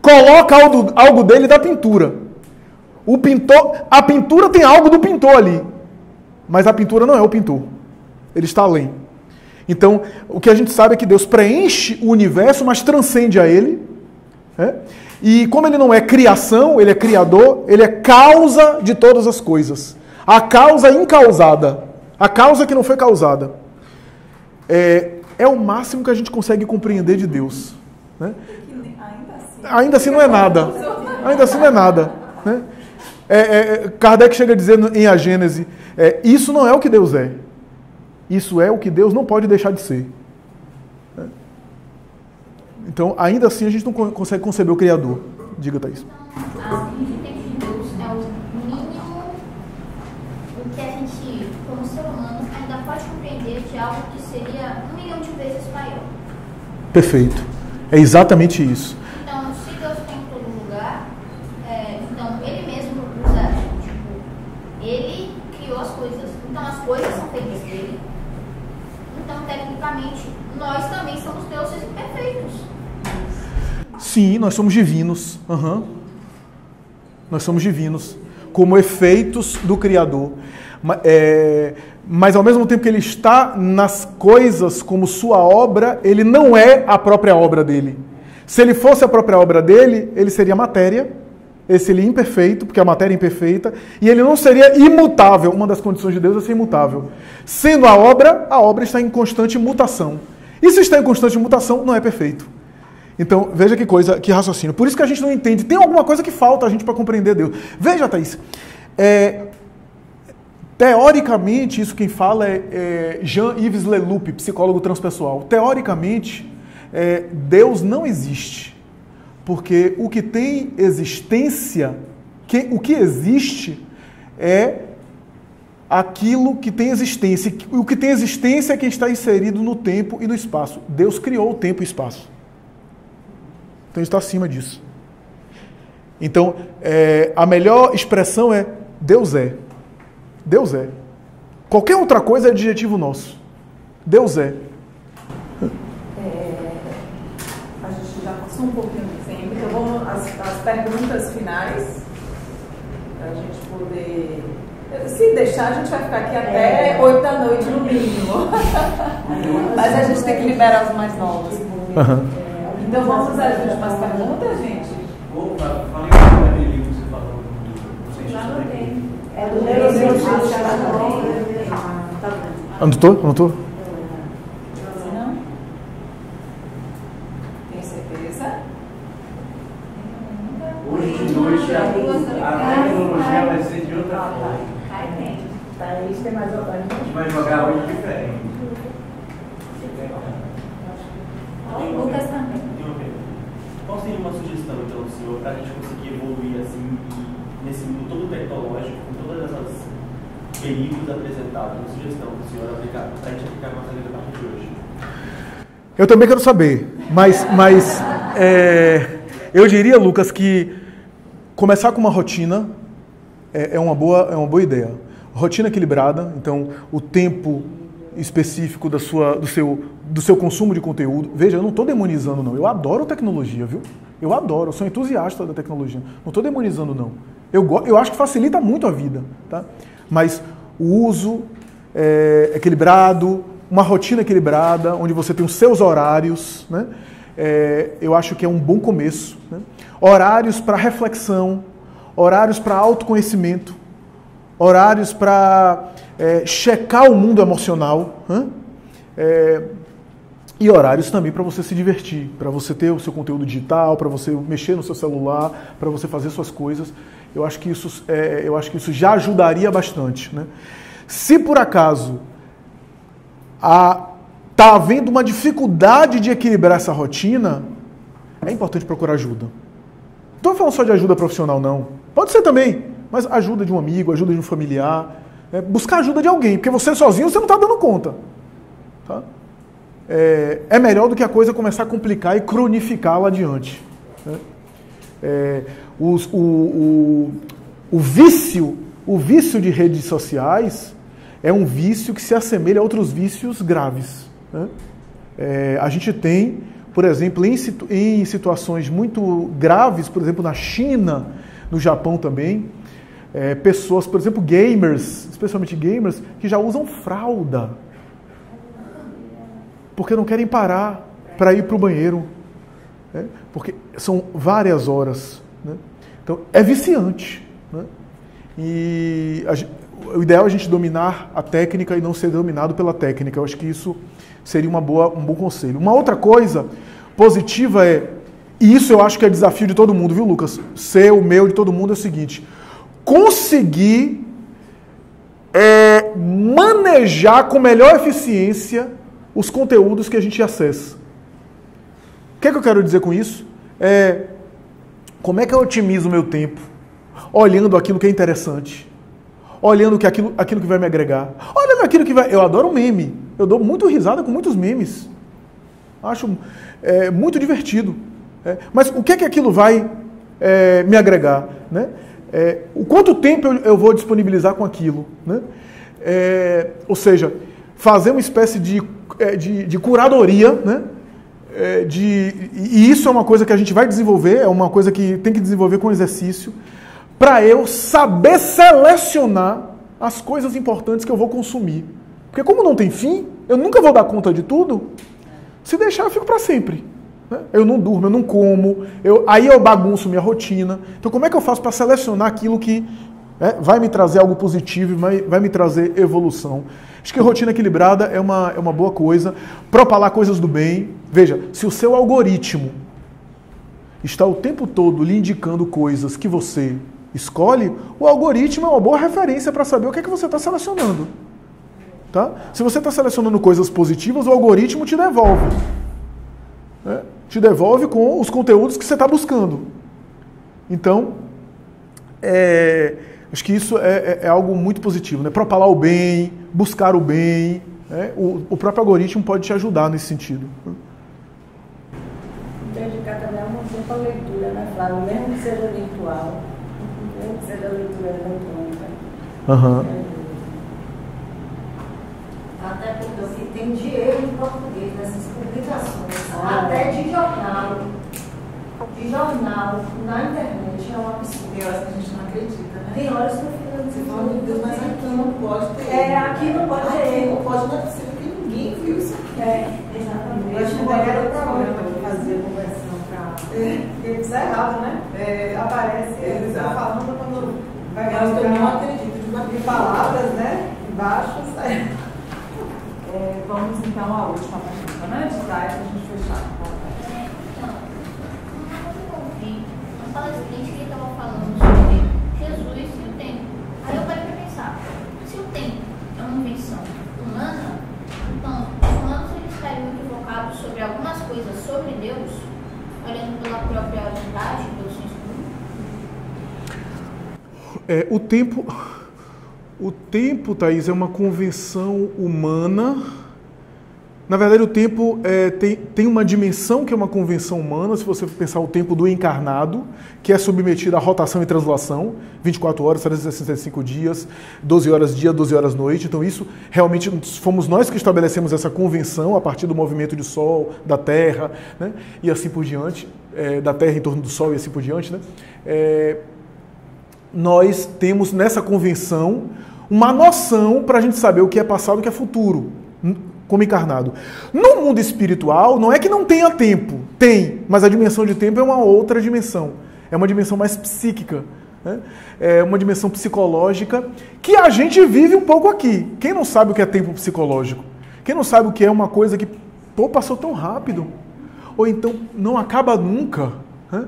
coloca algo dele da pintura. A pintura tem algo do pintor ali, mas a pintura não é o pintor. Ele está além. Então, o que a gente sabe é que Deus preenche o universo, mas transcende a ele. E como ele não é criação, ele é criador, ele é causa de todas as coisas. A causa incausada. A causa que não foi causada. É o máximo que a gente consegue compreender de Deus. Né? Ainda assim não é nada. Ainda assim não é nada. Né? Kardec chega a dizer em A Gênese, isso não é o que Deus é. Isso é o que Deus não pode deixar de ser. Então, ainda assim, a gente não consegue conceber o Criador. Diga, Thaís. A existência de Deus é o mínimo o que a gente, como ser humano, ainda pode compreender de algo que seria 1 milhão de vezes maior. Perfeito. É exatamente isso. Então, se Deus tem em todo lugar, então Ele mesmo usa, Ele criou as coisas. Então, as coisas são feitas dele. Então, tecnicamente, nós também somos deuses imperfeitos. Sim, nós somos divinos. Uhum. Nós somos divinos, como efeitos do Criador. Mas ao mesmo tempo que ele está nas coisas como sua obra, ele não é a própria obra dele. Se ele fosse a própria obra dele, ele seria matéria, ele seria imperfeito, porque a matéria é imperfeita, e ele não seria imutável. Uma das condições de Deus é ser imutável. Sendo a obra está em constante mutação. E se está em constante mutação, não é perfeito. Então, veja que coisa, que raciocínio. Por isso que a gente não entende. Tem alguma coisa que falta a gente para compreender Deus. Veja, Thaís. Teoricamente, isso quem fala é Jean-Yves Leloup, psicólogo transpessoal. Teoricamente, Deus não existe. Porque o que tem existência, o que existe é aquilo que tem existência. O que tem existência é quem está inserido no tempo e no espaço. Deus criou o tempo e o espaço. Então está acima disso. Então, a melhor expressão é Deus é. Deus é. Qualquer outra coisa é adjetivo nosso. Deus é. A gente já passou um pouquinho do tempo, então vamos às perguntas finais, para a gente poder... Se deixar, a gente vai ficar aqui até 8 da noite no mínimo. Mas a gente tem que liberar os mais novos. Uhum. Então vamos às últimas perguntas, gente? Falei daquele livro que você falou. Já não tem. É do neurocientista. Anotou? Não? Tem certeza? Hoje de noite a tecnologia vai ser de outra forma. Thaís tem mais outra. A gente vai jogar hoje diferente. Lucas também. Qual seria uma sugestão, então, senhor, para a gente conseguir evoluir assim, nesse mundo todo tecnológico, com todas essas perigos apresentados? Uma sugestão do senhor para a gente aplicar a nossa vida a partir de hoje. Eu também quero saber, mas eu diria, Lucas, que começar com uma rotina é uma boa ideia. Rotina equilibrada, então o tempo específico do seu consumo de conteúdo. Veja, eu não estou demonizando, não. Eu adoro tecnologia, viu? Eu adoro, eu sou entusiasta da tecnologia. Não estou demonizando, não. Eu acho que facilita muito a vida, tá? Mas o uso equilibrado, uma rotina equilibrada, onde você tem os seus horários, né? Eu acho que é um bom começo, né? Horários para reflexão, horários para autoconhecimento, horários para checar o mundo emocional, né? E horários também para você se divertir, para você ter o seu conteúdo digital, para você mexer no seu celular, para você fazer suas coisas. Eu acho que isso já ajudaria bastante, né? Se por acaso está havendo uma dificuldade de equilibrar essa rotina, é importante procurar ajuda. Não estou falando só de ajuda profissional, não. Pode ser também, mas ajuda de um amigo, ajuda de um familiar. Buscar ajuda de alguém, porque você sozinho você não está dando conta. Tá? É melhor do que a coisa começar a complicar e cronificar lá adiante. Né? O vício de redes sociais é um vício que se assemelha a outros vícios graves. Né? A gente tem, por exemplo, em situações muito graves, por exemplo, na China, no Japão também, pessoas, por exemplo, gamers, especialmente gamers, que já usam fralda, porque não querem parar para ir para o banheiro, né? Porque são várias horas. Né? Então, é viciante. Né? E o ideal é a gente dominar a técnica e não ser dominado pela técnica. Eu acho que isso seria um bom conselho. Uma outra coisa positiva e isso eu acho que é desafio de todo mundo, viu, Lucas? Seu, meu, de todo mundo, é o seguinte: conseguir manejar com melhor eficiência os conteúdos que a gente acessa. O que é que eu quero dizer com isso? Como é que eu otimizo o meu tempo? Olhando aquilo que é interessante. Olhando aquilo que vai me agregar. Olhando aquilo que vai... Eu adoro meme. Eu dou muito risada com muitos memes. Acho muito divertido. Mas o que é que aquilo vai me agregar? Né? O quanto tempo eu vou disponibilizar com aquilo? Né? Ou seja, fazer uma espécie de curadoria, né? E isso é uma coisa que a gente vai desenvolver, é uma coisa que tem que desenvolver com exercício, para eu saber selecionar as coisas importantes que eu vou consumir. Porque como não tem fim, eu nunca vou dar conta de tudo. Se deixar, eu fico para sempre. Né? Eu não durmo, eu não como, aí eu bagunço minha rotina. Então como é que eu faço para selecionar aquilo que vai me trazer algo positivo, vai me trazer evolução? Acho que rotina equilibrada é uma boa coisa. Propalar coisas do bem. Veja, se o seu algoritmo está o tempo todo lhe indicando coisas que você escolhe, o algoritmo é uma boa referência para saber o que é que você está selecionando. Tá? Se você está selecionando coisas positivas, o algoritmo te devolve. Né? Te devolve com os conteúdos que você está buscando. Então, acho que isso é algo muito positivo. Né? Propalar o bem, buscar o bem. Né? O próprio algoritmo pode te ajudar nesse sentido. Dedicar também um tempo à leitura, né, Flávio? Mesmo que seja virtual, mesmo que seja leitura eletrônica. Até porque eu entendi erro em português nessas publicações, até de jornal. De jornal na internet é um absurdo. Tem horas que a gente não acredita, né? Tem horas que eu fico dizendo, meu Deus, mas aqui não pode ter. Aqui não pode ter. Aqui não pode, não é possível que ninguém viu isso aqui. Exatamente. Eu acho que era o programa para fazer a conversão para. Porque isso é errado, né? Aparece, eles estão falando quando vai ganhar. Eu não acredito, de palavras, né? Embaixo, sai. Vamos então à última pergunta, né? De trás, para a gente fechar. Uma palestrante que estava falando sobre Jesus e o tempo. Aí eu parei para pensar, se o tempo é uma invenção humana, então os humanos eles estariam equivocados sobre algumas coisas sobre Deus, olhando pela própria vontade, pelo senso comum? O tempo, Thaís, é uma convenção humana. Na verdade, o tempo tem uma dimensão que é uma convenção humana, se você pensar o tempo do encarnado, que é submetido à rotação e translação, 24 horas, 365 dias, 12 horas dia, 12 horas noite. Então isso, realmente, fomos nós que estabelecemos essa convenção a partir do movimento do Sol, da Terra, né? E assim por diante, da Terra em torno do Sol e assim por diante. Né? Nós temos nessa convenção uma noção para a gente saber o que é passado e o que é futuro, como encarnado. No mundo espiritual, não é que não tenha tempo, tem, mas a dimensão de tempo é uma outra dimensão, é uma dimensão mais psíquica, né? É uma dimensão psicológica que a gente vive um pouco aqui. Quem não sabe o que é tempo psicológico? Quem não sabe o que é uma coisa que, pô, passou tão rápido? Ou então não acaba nunca, né?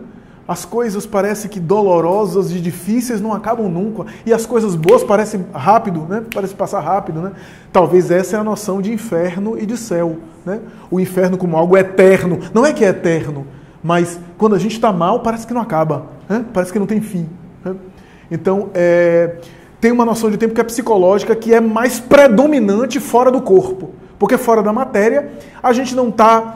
As coisas parecem que dolorosas e difíceis não acabam nunca. E as coisas boas parecem rápido, né? Parece passar rápido, né? Talvez essa é a noção de inferno e de céu, né? O inferno como algo eterno. Não é que é eterno, mas quando a gente está mal, parece que não acaba, né? Parece que não tem fim, né? Então, tem uma noção de tempo que é psicológica, que é mais predominante fora do corpo. Porque fora da matéria, a gente não está,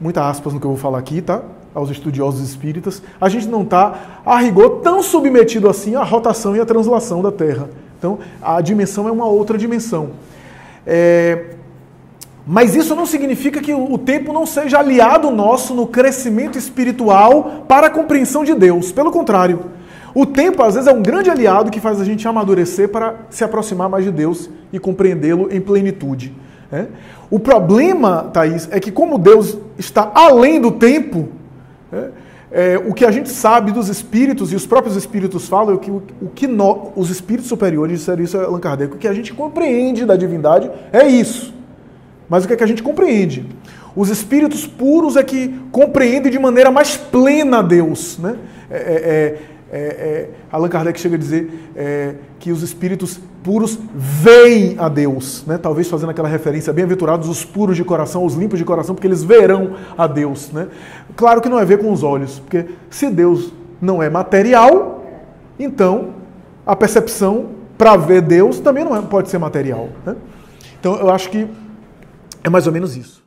muitas aspas no que eu vou falar aqui, tá? Aos estudiosos espíritas, a gente não está, a rigor, tão submetido assim à rotação e à translação da Terra. Então, a dimensão é uma outra dimensão. Mas isso não significa que o tempo não seja aliado nosso no crescimento espiritual para a compreensão de Deus. Pelo contrário, o tempo, às vezes, é um grande aliado que faz a gente amadurecer para se aproximar mais de Deus e compreendê-lo em plenitude. O problema, Thaís, é que como Deus está além do tempo, o que a gente sabe dos espíritos, e os próprios espíritos falam, os espíritos superiores disseram isso a Allan Kardec, o que a gente compreende da divindade é isso. Mas o que é que a gente compreende? Os espíritos puros é que compreendem de maneira mais plena Deus, né? Allan Kardec chega a dizer que os espíritos puros veem a Deus, né? Talvez fazendo aquela referência, bem-aventurados os puros de coração, os limpos de coração, porque eles verão a Deus, né? Claro que não é ver com os olhos, porque se Deus não é material, então a percepção para ver Deus também não pode ser material, né? Então eu acho que é mais ou menos isso.